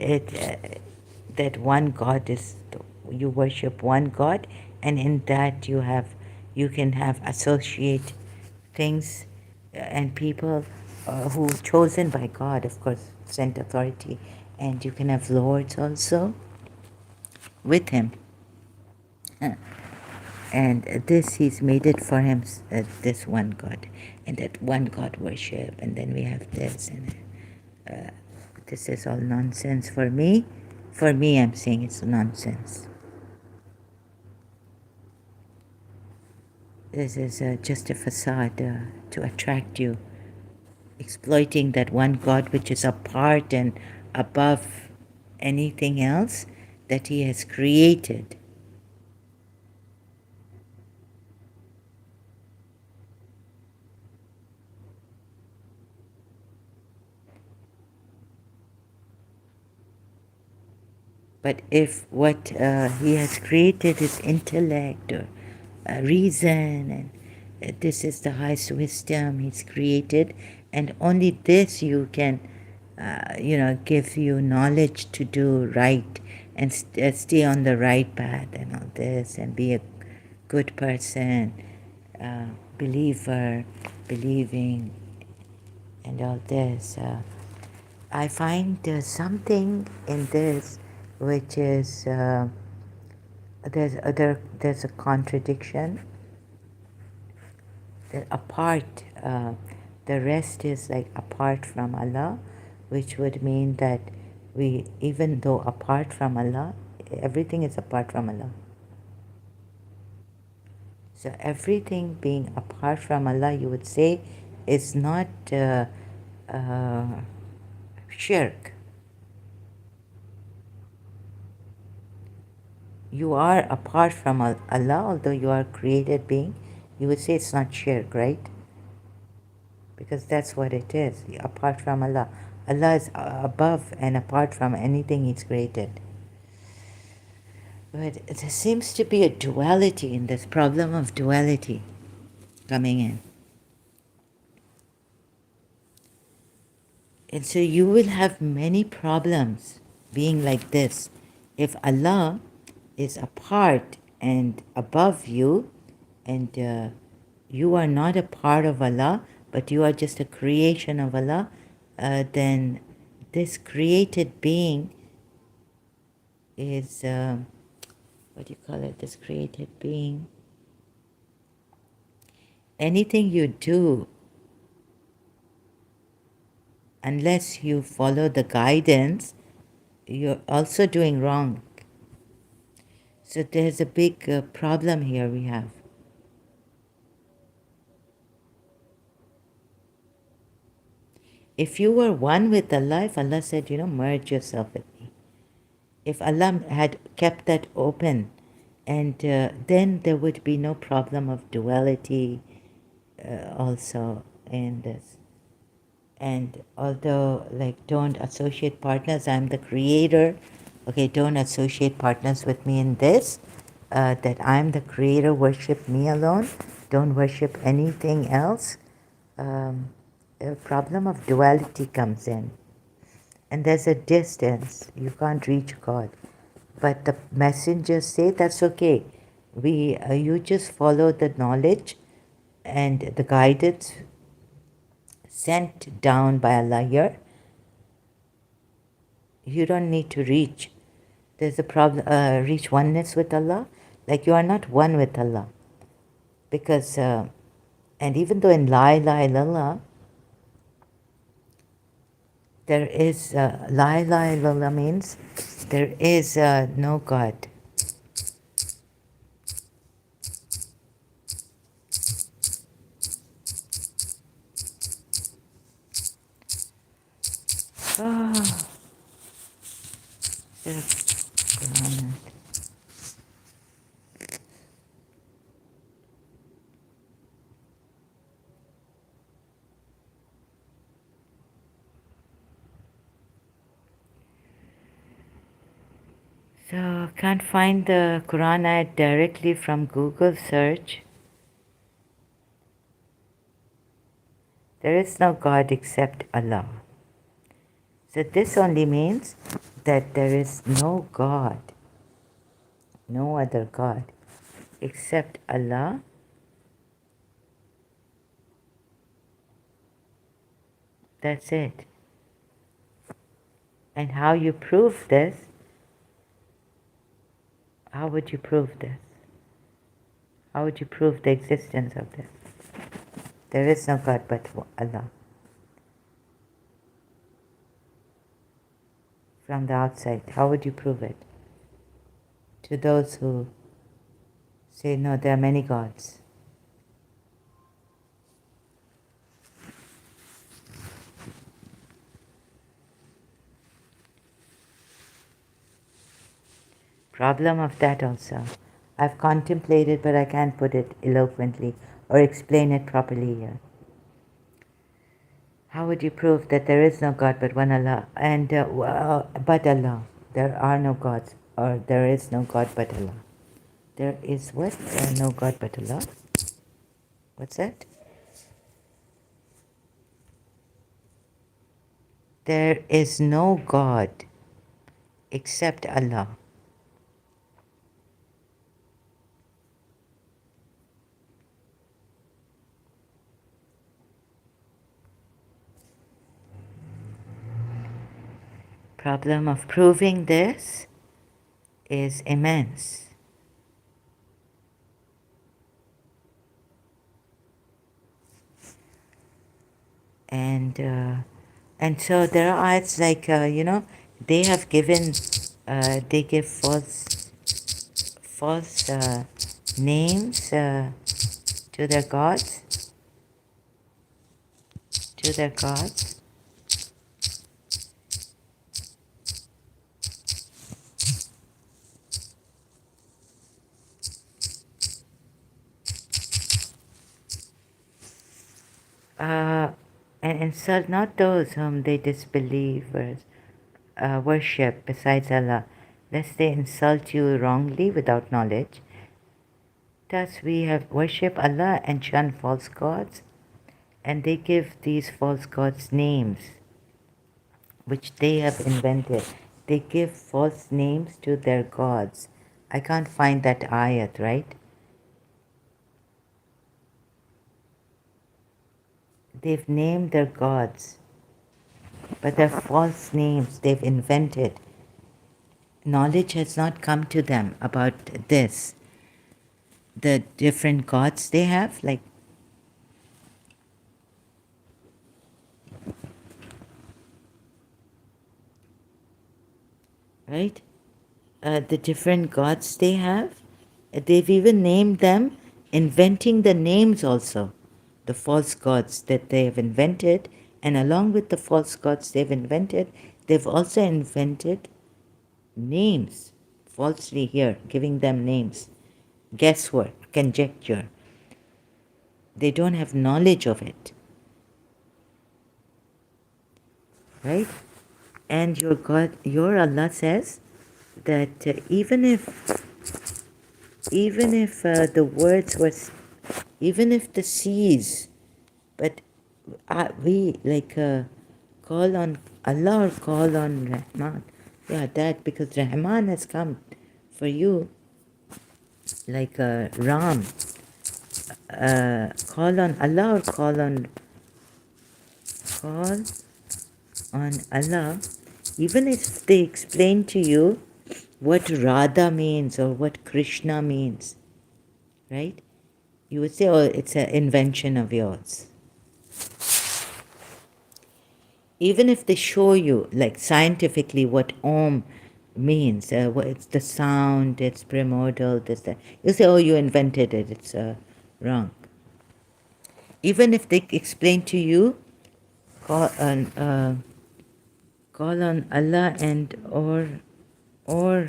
Speaker 1: that one God is, you worship one God, and in that you can have associate things and people who chosen by God, of course, sent authority, and you can have lords also with him. And this, he's made it for him, this one God, and that one God worship, and then we have this, and this is all nonsense for me. For me, I'm saying it's nonsense. This is just a facade to attract you, exploiting that one God which is apart and above anything else that he has created. But if what he has created is intellect or reason, and this is the highest wisdom he's created, and only this you can, give you knowledge to do right and stay on the right path and all this, and be a good person, believer, believing, and all this. I find something in this which is there's a contradiction. That apart, the rest is like apart from Allah, which would mean that we, even though apart from Allah, everything is apart from Allah. So everything being apart from Allah, you would say, is not uh, shirk. You are apart from Allah, although you are a created being. You would say it's not shirk, right? Because that's what it is, apart from Allah. Allah is above and apart from anything He's created. But there seems to be a duality in this problem of duality coming in. And so you will have many problems being like this. If Allah is apart and above you, and you are not a part of Allah, but you are just a creation of Allah, then this created being is, what do you call it, this created being, anything you do, unless you follow the guidance, you're also doing wrong. So there's a big problem here we have. If you were one with Allah, if Allah said, merge yourself with me, if Allah had kept that open, and then there would be no problem of duality also in this. And although, like, don't associate partners, I'm the creator. Okay, don't associate partners with me in this. That I'm the creator, worship me alone. Don't worship anything else. A problem of duality comes in. And there's a distance. You can't reach God. But the messengers say that's okay. You just follow the knowledge and the guidance sent down by Allah here. You don't need to reach. There's a problem. Reach oneness with Allah. Like you are not one with Allah, because and even though in La ilaha illallah there is La ilaha illallah means there is no God. Ah, Quran. So can't find the Quran ayat directly from Google search. There is no God except Allah. So this only means that there is no God, no other God except Allah. That's it. And how you prove this? How would you prove this? How would you prove the existence of this? There is no God but Allah. From the outside, how would you prove it? To those who say, no, there are many gods. Problem of that also. I've contemplated, but I can't put it eloquently or explain it properly here. How would you prove that there is no God but one Allah? And but Allah. There are no gods, or there is no God but Allah. There is what? No God but Allah. What's that? There is no God except Allah. Problem of proving this is immense. And so there are ayats like they have given they give false names to their gods. And insult not those whom they disbelieve or worship besides Allah, lest they insult you wrongly without knowledge. Thus we have worship Allah and shun false gods, and they give these false gods names which they have invented. They give false names to their gods. I can't find that ayat, right? They've named their gods, but they're false names they've invented. Knowledge has not come to them about this. The different gods they have, like, right? the different gods they have. They've even named them, inventing the names also, the false gods that they have invented. And along with the false gods they've invented, they've also invented names falsely here, giving them names. Guesswork, conjecture. They don't have knowledge of it. Right? And your God, your Allah says that even if the words were, even if the seas, but we like call on Allah or call on Rahman. Yeah, that because Rahman has come for you, like Ram. Call on Allah or call on Allah. Even if they explain to you what Radha means or what Krishna means, right? You would say, oh, it's an invention of yours. Even if they show you, like scientifically, what Om means, what it's the sound, it's primordial, this, that, you say, oh, you invented it, it's wrong. Even if they explain to you, call on Allah and or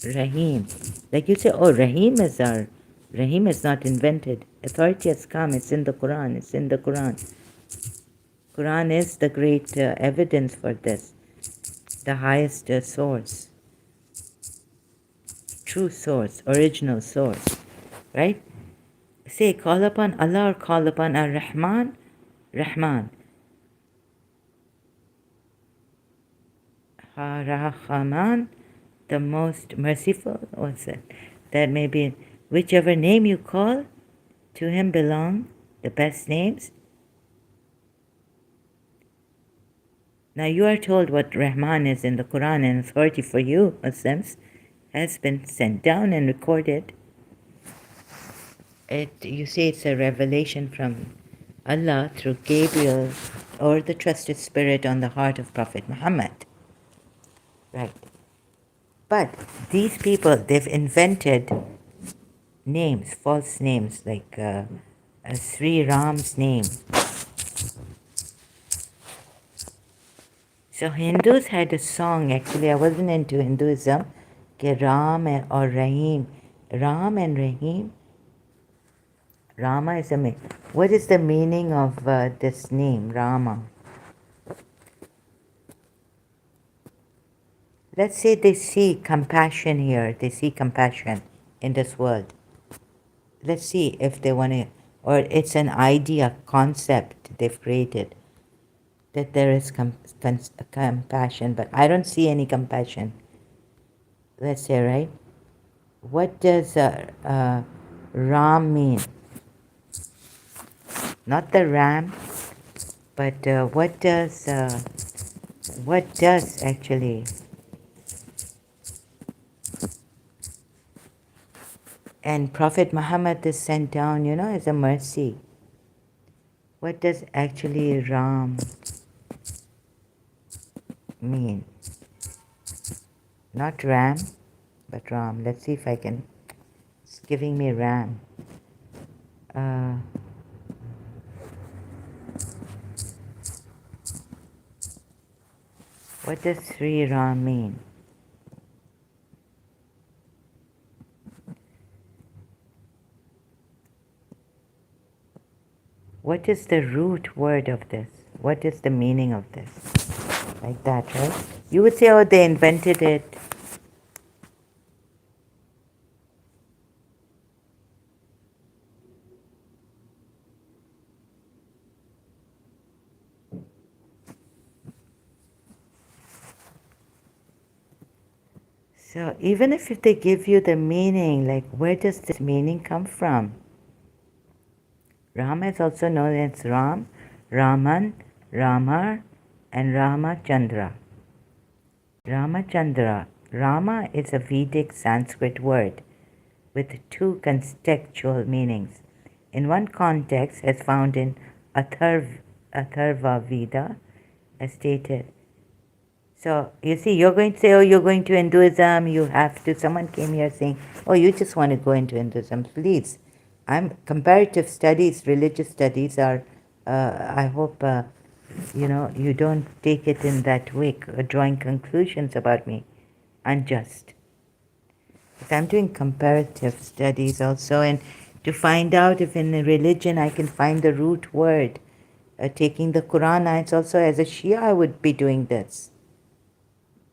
Speaker 1: Rahim. Like you say, oh, Rahim is not invented. Authority has come. It's in the Quran. It's in the Quran. Quran is the great evidence for this, the highest source, true source, original source, right? Say, call upon Allah or call upon Ar-Rahman, Rahman. Ar-Rahman, the most merciful, what's it? That may be whichever name you call, to him belong the best names. Now you are told what Rahman is in the Quran, and authority for you, Muslims, has been sent down and recorded. You say it's a revelation from Allah through Gabriel or the trusted spirit on the heart of Prophet Muhammad. Right. But these people, they've invented names, false names, like Sri Ram's name. So Hindus had a song, actually I wasn't into Hinduism, ke Ram or Rahim. Ram and Rahim. Rama is a name. What is the meaning of this name, Rama? Let's say they see compassion here, they see compassion in this world. Let's see if they want to, or it's an idea, concept they've created, that there is compassion, but I don't see any compassion. Let's say, right? What does Ram mean? Not the ram, but what does actually? And Prophet Muhammad is sent down, as a mercy. What does actually Ram mean? Not Ram, but Ram. Let's see if I can. It's giving me Ram. What does Sri Ram mean? What is the root word of this? What is the meaning of this? Like that, right? You would say, oh, they invented it. So even if they give you the meaning, like where does this meaning come from? Rama is also known as Ram, Raman, Ramar, and Ramachandra. Ramachandra. Rama is a Vedic Sanskrit word with two contextual meanings. In one context, as found in Atharva Veda, as stated, So you see, you're going to say, oh, you're going to Hinduism, you have to. Someone came here saying, oh, you just want to go into Hinduism. Please. Comparative studies, religious studies are, I hope, you don't take it in that way, drawing conclusions about me. Unjust. But I'm doing comparative studies also, and to find out if in a religion I can find the root word. Taking the Quran, it's also as a Shia I would be doing this.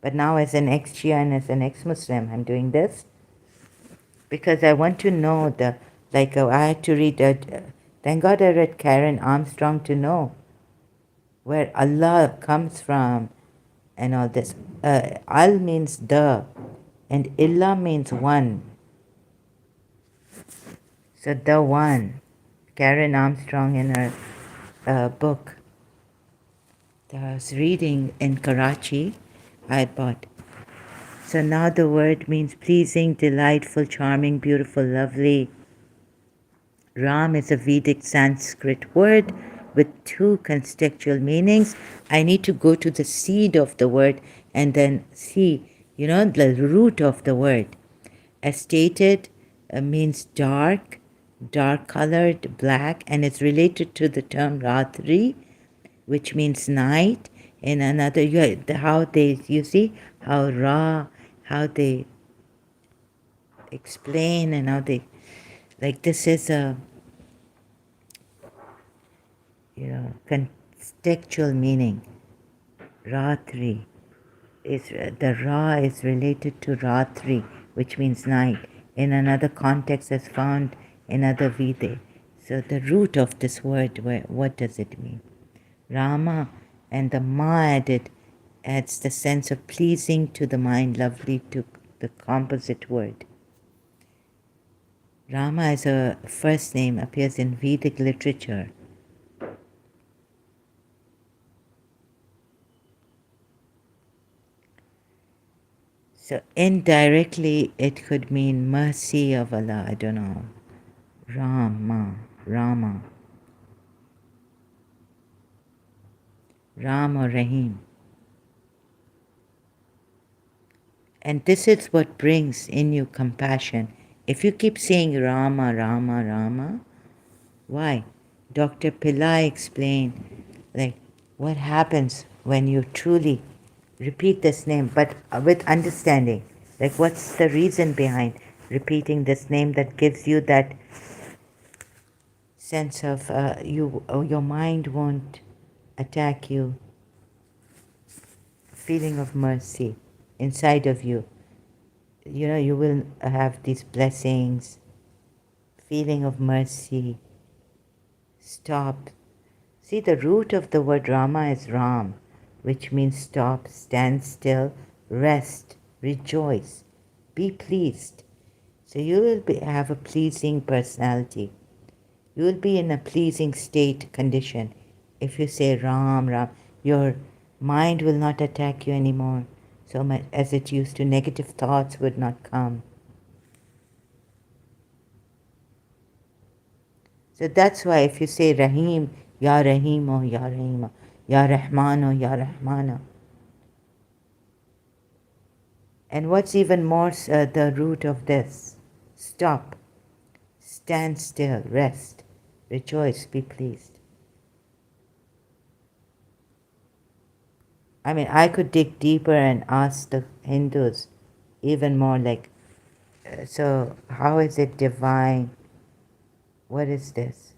Speaker 1: But now as an ex-Shia and as an ex-Muslim, I'm doing this because I want to know I had to read, thank God I read Karen Armstrong to know where Allah comes from and all this. Al means the, and Illah means one. So the one, Karen Armstrong in her book that I was reading in Karachi, I bought. So now the word means pleasing, delightful, charming, beautiful, lovely. Ram is a Vedic Sanskrit word with two contextual meanings. I need to go to the seed of the word and then see, the root of the word. As stated, means dark, dark colored, black, and it's related to the term Ratri, which means night. In another, you see how how they explain and how they, like this is a, contextual meaning. Ratri is, the Ra is related to Ratri, which means night. In another context as found in other Vede. So the root of this word, what does it mean? Rama, and the Ma added adds the sense of pleasing to the mind, lovely to the composite word. Rama as a first name appears in Vedic literature. So indirectly it could mean mercy of Allah, I don't know. Rama, Rama, Ram or Rahim. And this is what brings in you compassion. If you keep saying Rama, Rama, Rama, why? Dr. Pillai explained, what happens when you truly repeat this name, but with understanding. What's the reason behind repeating this name that gives you that sense of your mind won't attack you, feeling of mercy inside of you. You will have these blessings, feeling of mercy. Stop. See, the root of the word Rama is Ram, which means stop, stand still, rest, rejoice, be pleased. So you will have a pleasing personality. You will be in a pleasing state condition. If you say Ram, Ram, your mind will not attack you anymore so much as it used to. Negative thoughts would not come. So that's why if you say Rahim, Ya Rahim, oh Ya Rahim, Ya Rahman, oh Ya Rahmana. And what's even more the root of this? Stop, stand still, rest, rejoice, be pleased. I mean, I could dig deeper and ask the Hindus even more so how is it divine? What is this?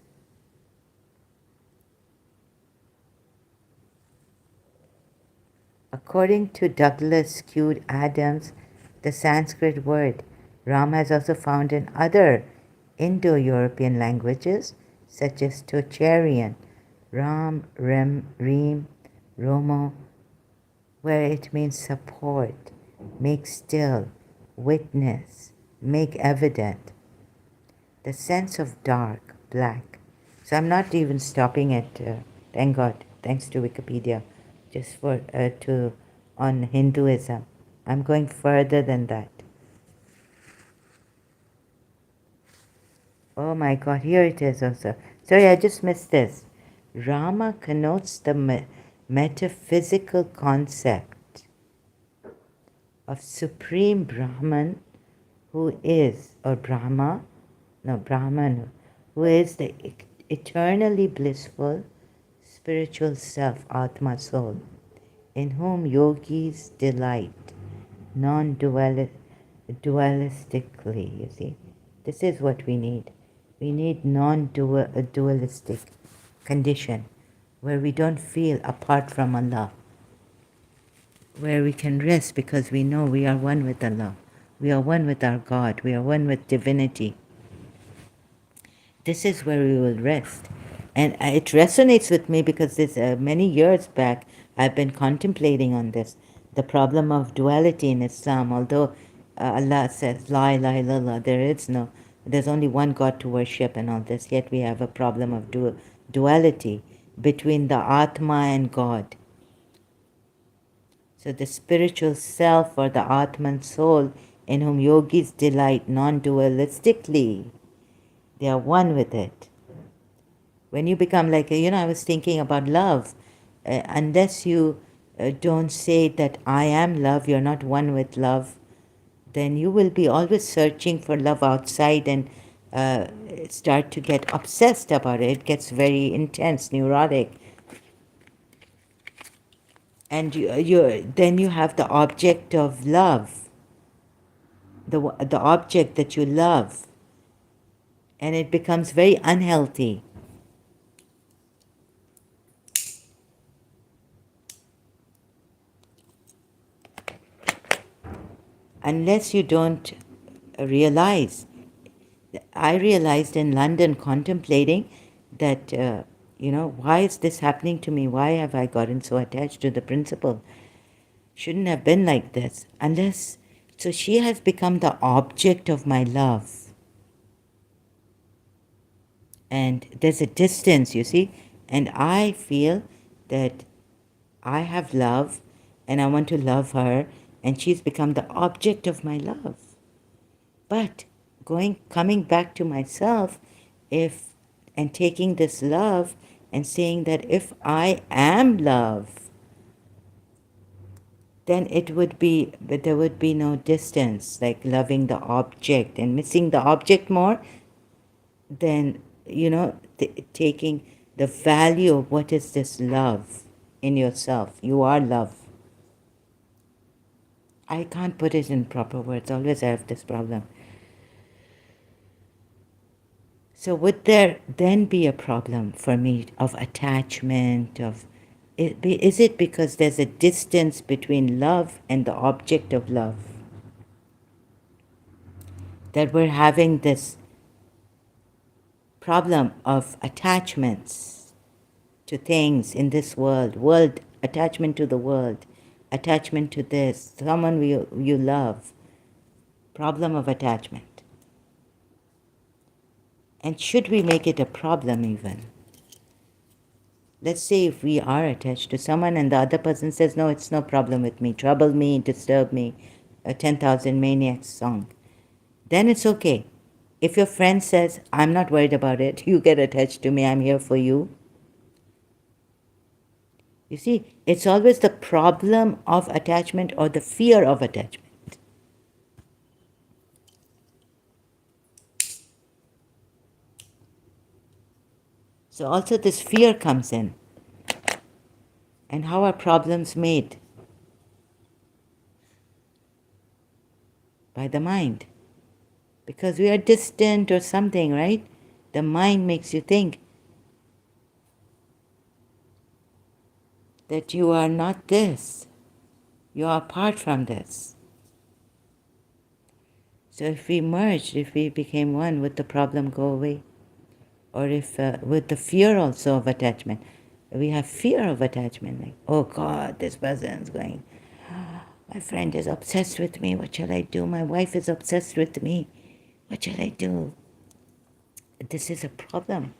Speaker 1: According to Douglas Q. Adams, the Sanskrit word Ram is also found in other Indo-European languages such as Tocharian, Ram, Rem, Reem, Romo, where it means support, make still, witness, make evident. The sense of dark, black. So I'm not even stopping at, thank God, thanks to Wikipedia, just on Hinduism. I'm going further than that. Oh my God, here it is also. Sorry, I just missed this. Rama connotes the metaphysical concept of Supreme Brahman, who is, or Brahma, no, Brahman, who is the eternally blissful spiritual self, Atma soul, in whom yogis delight non-dualistically, you see. This is what we need. We need non-dualistic condition where we don't feel apart from Allah, where we can rest because we know we are one with Allah. We are one with our God. We are one with divinity. This is where we will rest. And it resonates with me because this many years back I've been contemplating on this, the problem of duality in Islam. Although Allah says, La ilaha illallah, there's only one God to worship and all this, yet we have a problem of duality between the Atma and God. So the spiritual self or the Atman soul in whom yogis delight non-dualistically, they are one with it. When you become like, I was thinking about love. Unless you don't say that I am love, you're not one with love, then you will be always searching for love outside and start to get obsessed about it. It gets very intense, neurotic. And then you have the object of love, the object that you love, and it becomes very unhealthy. Unless you don't realize. I realized in London contemplating that, why is this happening to me? Why have I gotten so attached to the principal? Shouldn't have been like this. So she has become the object of my love. And there's a distance, you see. And I feel that I have love and I want to love her, and she's become the object of my love. But coming back to myself, and taking this love and saying that if I am love, then there would be no distance, like loving the object and missing the object more than, taking the value of what is this love in yourself. You are love. I can't put it in proper words. Always I have this problem. So would there then be a problem for me of attachment, is it because there's a distance between love and the object of love? That we're having this problem of attachments to things in this world, attachment to the world, attachment to this, someone you love, problem of attachment. And should we make it a problem even? Let's say if we are attached to someone and the other person says, no, it's no problem with me, trouble me, disturb me, a 10,000 Maniacs song, then it's okay. If your friend says, I'm not worried about it, you get attached to me, I'm here for you. You see, it's always the problem of attachment or the fear of attachment. So also this fear comes in. And how are problems made? By the mind. Because we are distant or something, right? The mind makes you think that you are not this. You are apart from this. So if we merged, if we became one, would the problem go away? Or if, with the fear also of attachment, we have fear of attachment, like, oh God, this person is going, my friend is obsessed with me, what shall I do? My wife is obsessed with me, what shall I do? This is a problem.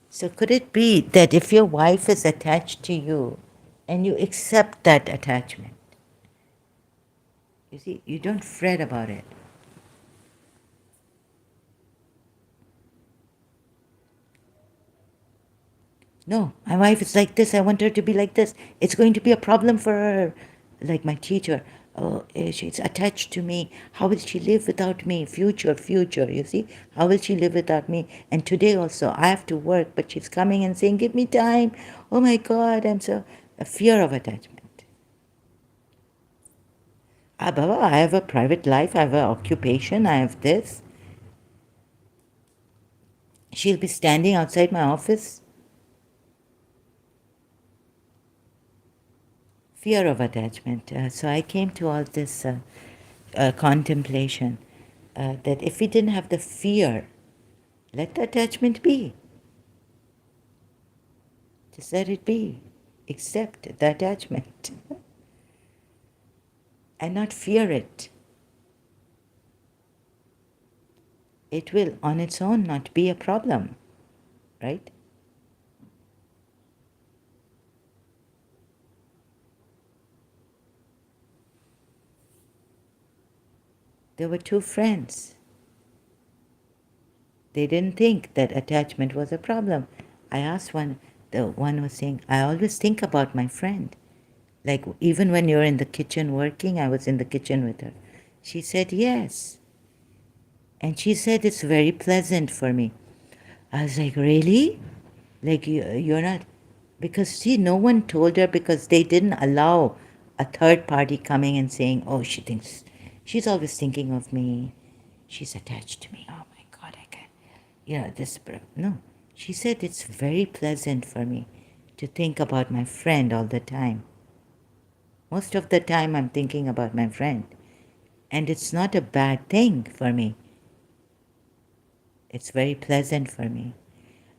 Speaker 1: So could it be that if your wife is attached to you and you accept that attachment, you see, you don't fret about it. No, my wife is like this. I want her to be like this. It's going to be a problem for her. Like my teacher, oh, she's attached to me. How will she live without me? Future, future, you see? How will she live without me? And today also, I have to work, but she's coming and saying, give me time. Oh my God, I'm so... A fear of attachment. Ah, Baba, I have a private life, I have an occupation, I have this. She'll be standing outside my office. Fear of attachment. So I came to all this contemplation that if we didn't have the fear, let the attachment be. Just let it be. Accept the attachment and not fear it. It will on its own not be a problem, right? There were two friends. They didn't think that attachment was a problem. I asked one, the one was saying, I always think about my friend. Like even when you're in the kitchen working, I was in the kitchen with her. She said, yes. And she said, it's very pleasant for me. I was like, really? Like you're not, because see, no one told her because they didn't allow a third party coming and saying, oh, she thinks, she's always thinking of me. She's attached to me. Oh my God, I can't, this, no. She said, it's very pleasant for me to think about my friend all the time. Most of the time I'm thinking about my friend. And it's not a bad thing for me. It's very pleasant for me.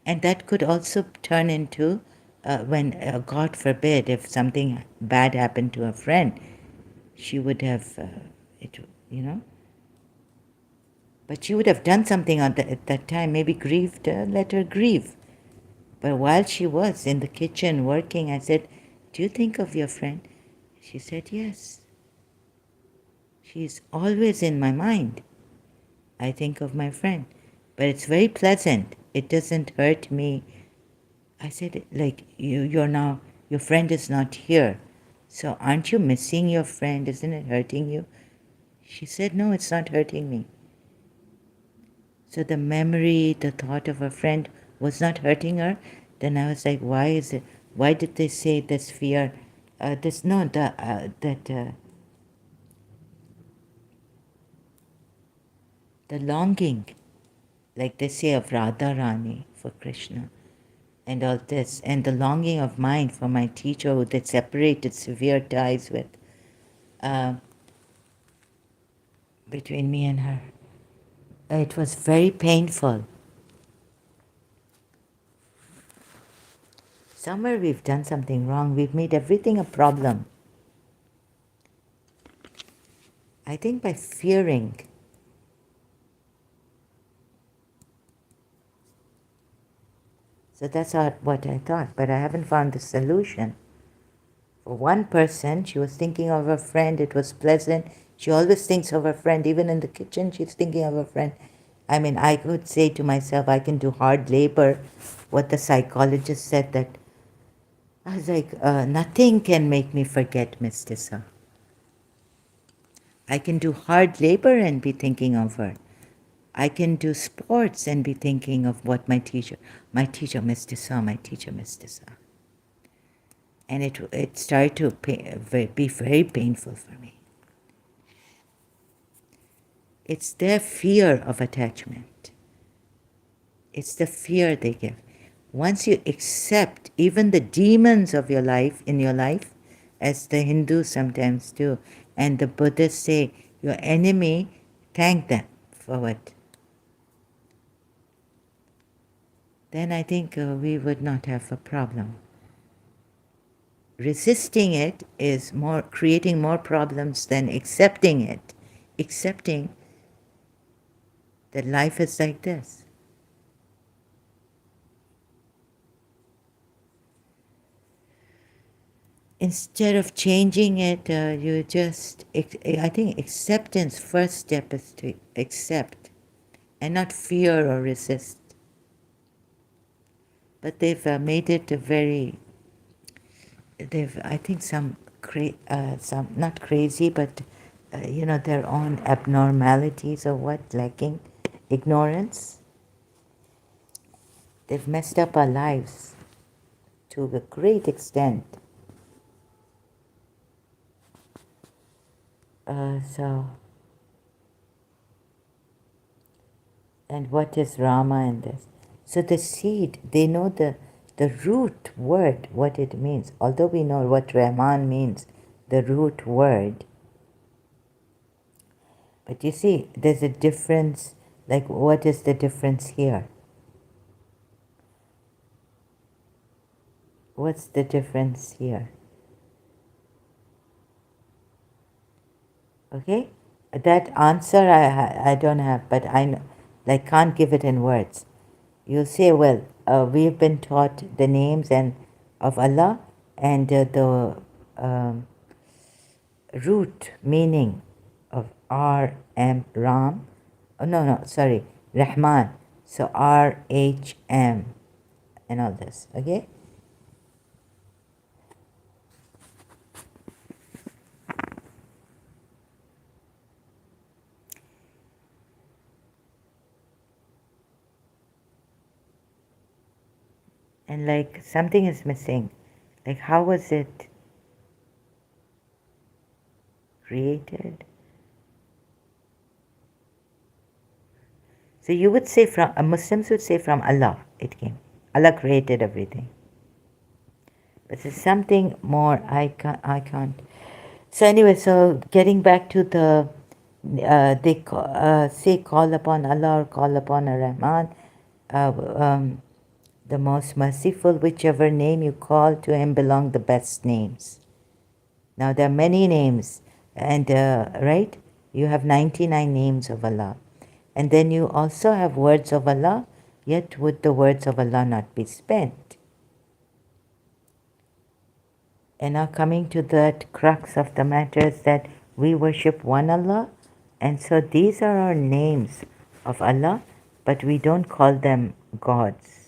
Speaker 1: And that could also turn into when, God forbid, if something bad happened to a friend, she would have, it, you know, but she would have done something at that time, maybe grieved her, let her grieve. But while she was in the kitchen working, I said, do you think of your friend? She said, yes. She's always in my mind. I think of my friend. But it's very pleasant. It doesn't hurt me. I said, like, you're now, your friend is not here. So aren't you missing your friend? Isn't it hurting you? She said, no, it's not hurting me. So the memory, the thought of a friend was not hurting her. Then I was like, why is it? Why did they say this fear? This no, the longing, like they say of Radharani for Krishna, and all this, and the longing of mine for my teacher who they separated severe ties with, uh, between me and her. It was very painful. Somewhere we've done something wrong. We've made everything a problem. I think by fearing. So that's what I thought, but I haven't found the solution. For one person, she was thinking of her friend. It was pleasant. She always thinks of her friend. Even in the kitchen, she's thinking of her friend. I mean, I could say to myself, I can do hard labor. What the psychologist said that, I was like, nothing can make me forget Miss Tissa. I can do hard labor and be thinking of her. I can do sports and be thinking of what my teacher, Miss Tissa, my teacher, Miss Tissa. And it started to be very painful for me. It's their fear of attachment. It's the fear they give. Once you accept even the demons of your life, in your life, as the Hindus sometimes do, and the Buddhists say, your enemy, thank them for what? Then I think we would not have a problem. Resisting it is more creating more problems than accepting it. Accepting that life is like this. Instead of changing it, you just, I think acceptance, first step is to accept and not fear or resist. But they've made it a very, they've, I think some, not crazy, but, their own abnormalities or what, lacking ignorance. They've messed up our lives to a great extent. So, and what is Rama in this? So the seed, they know the root word, what it means. Although we know what Rahman means, the root word. But you see, there's a difference. Like, what is the difference here? What's the difference here? Okay? That answer I don't have, but I know, like, can't give it in words. You'll say, well, we've been taught the names and of Allah and the root meaning of Ram. Oh, no, sorry, Rahman. So RHM and all this, okay? And like something is missing. Like, how was it created? So you would say Muslims would say from Allah it came. Allah created everything. But there's something more I can't. So anyway, so getting back to the, say call upon Allah or call upon a Rahman, the most merciful, whichever name you call, to him belong the best names. Now there are many names, and right, you have 99 names of Allah, and then you also have words of Allah, yet would the words of Allah not be spent? And now coming to that crux of the matter is that we worship one Allah, and so these are our names of Allah, but we don't call them gods.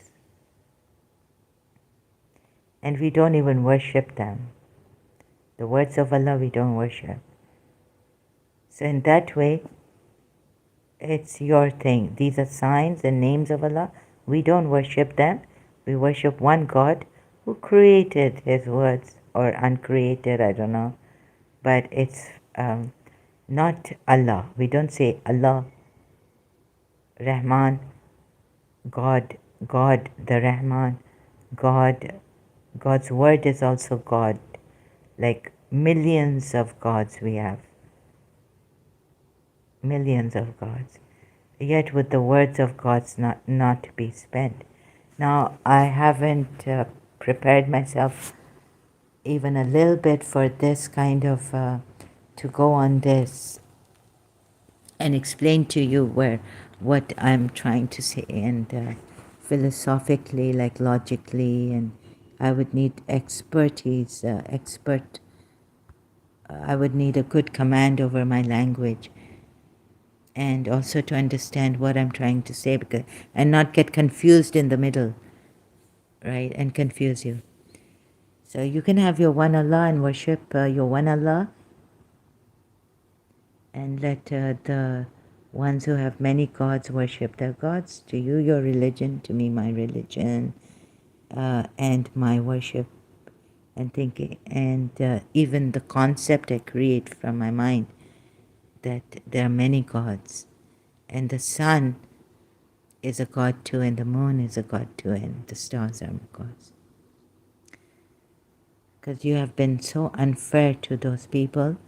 Speaker 1: And we don't even worship them. The words of Allah we don't worship. So in that way, it's your thing. These are signs and names of Allah. We don't worship them. We worship one God who created His words, or uncreated, I don't know. But it's not Allah. We don't say Allah, Rahman, God, the Rahman, God. God's word is also God. Like millions of gods we have. Millions of gods. Yet would the words of gods not be spent. Now, I haven't prepared myself even a little bit for this kind of, to go on this and explain to you what I'm trying to say, and philosophically, like logically, and I would need expertise, I would need a good command over my language, and also to understand what I'm trying to say, and not get confused in the middle, right, and confuse you. So you can have your one Allah and worship your one Allah, and let the ones who have many gods worship their gods. To you, your religion, to me, my religion, and my worship and thinking, and even the concept I create from my mind that there are many gods, and the sun is a god too, and the moon is a god too, and the stars are gods. Because you have been so unfair to those people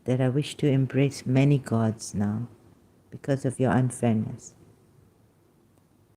Speaker 1: that I wish to embrace many gods now because of your unfairness.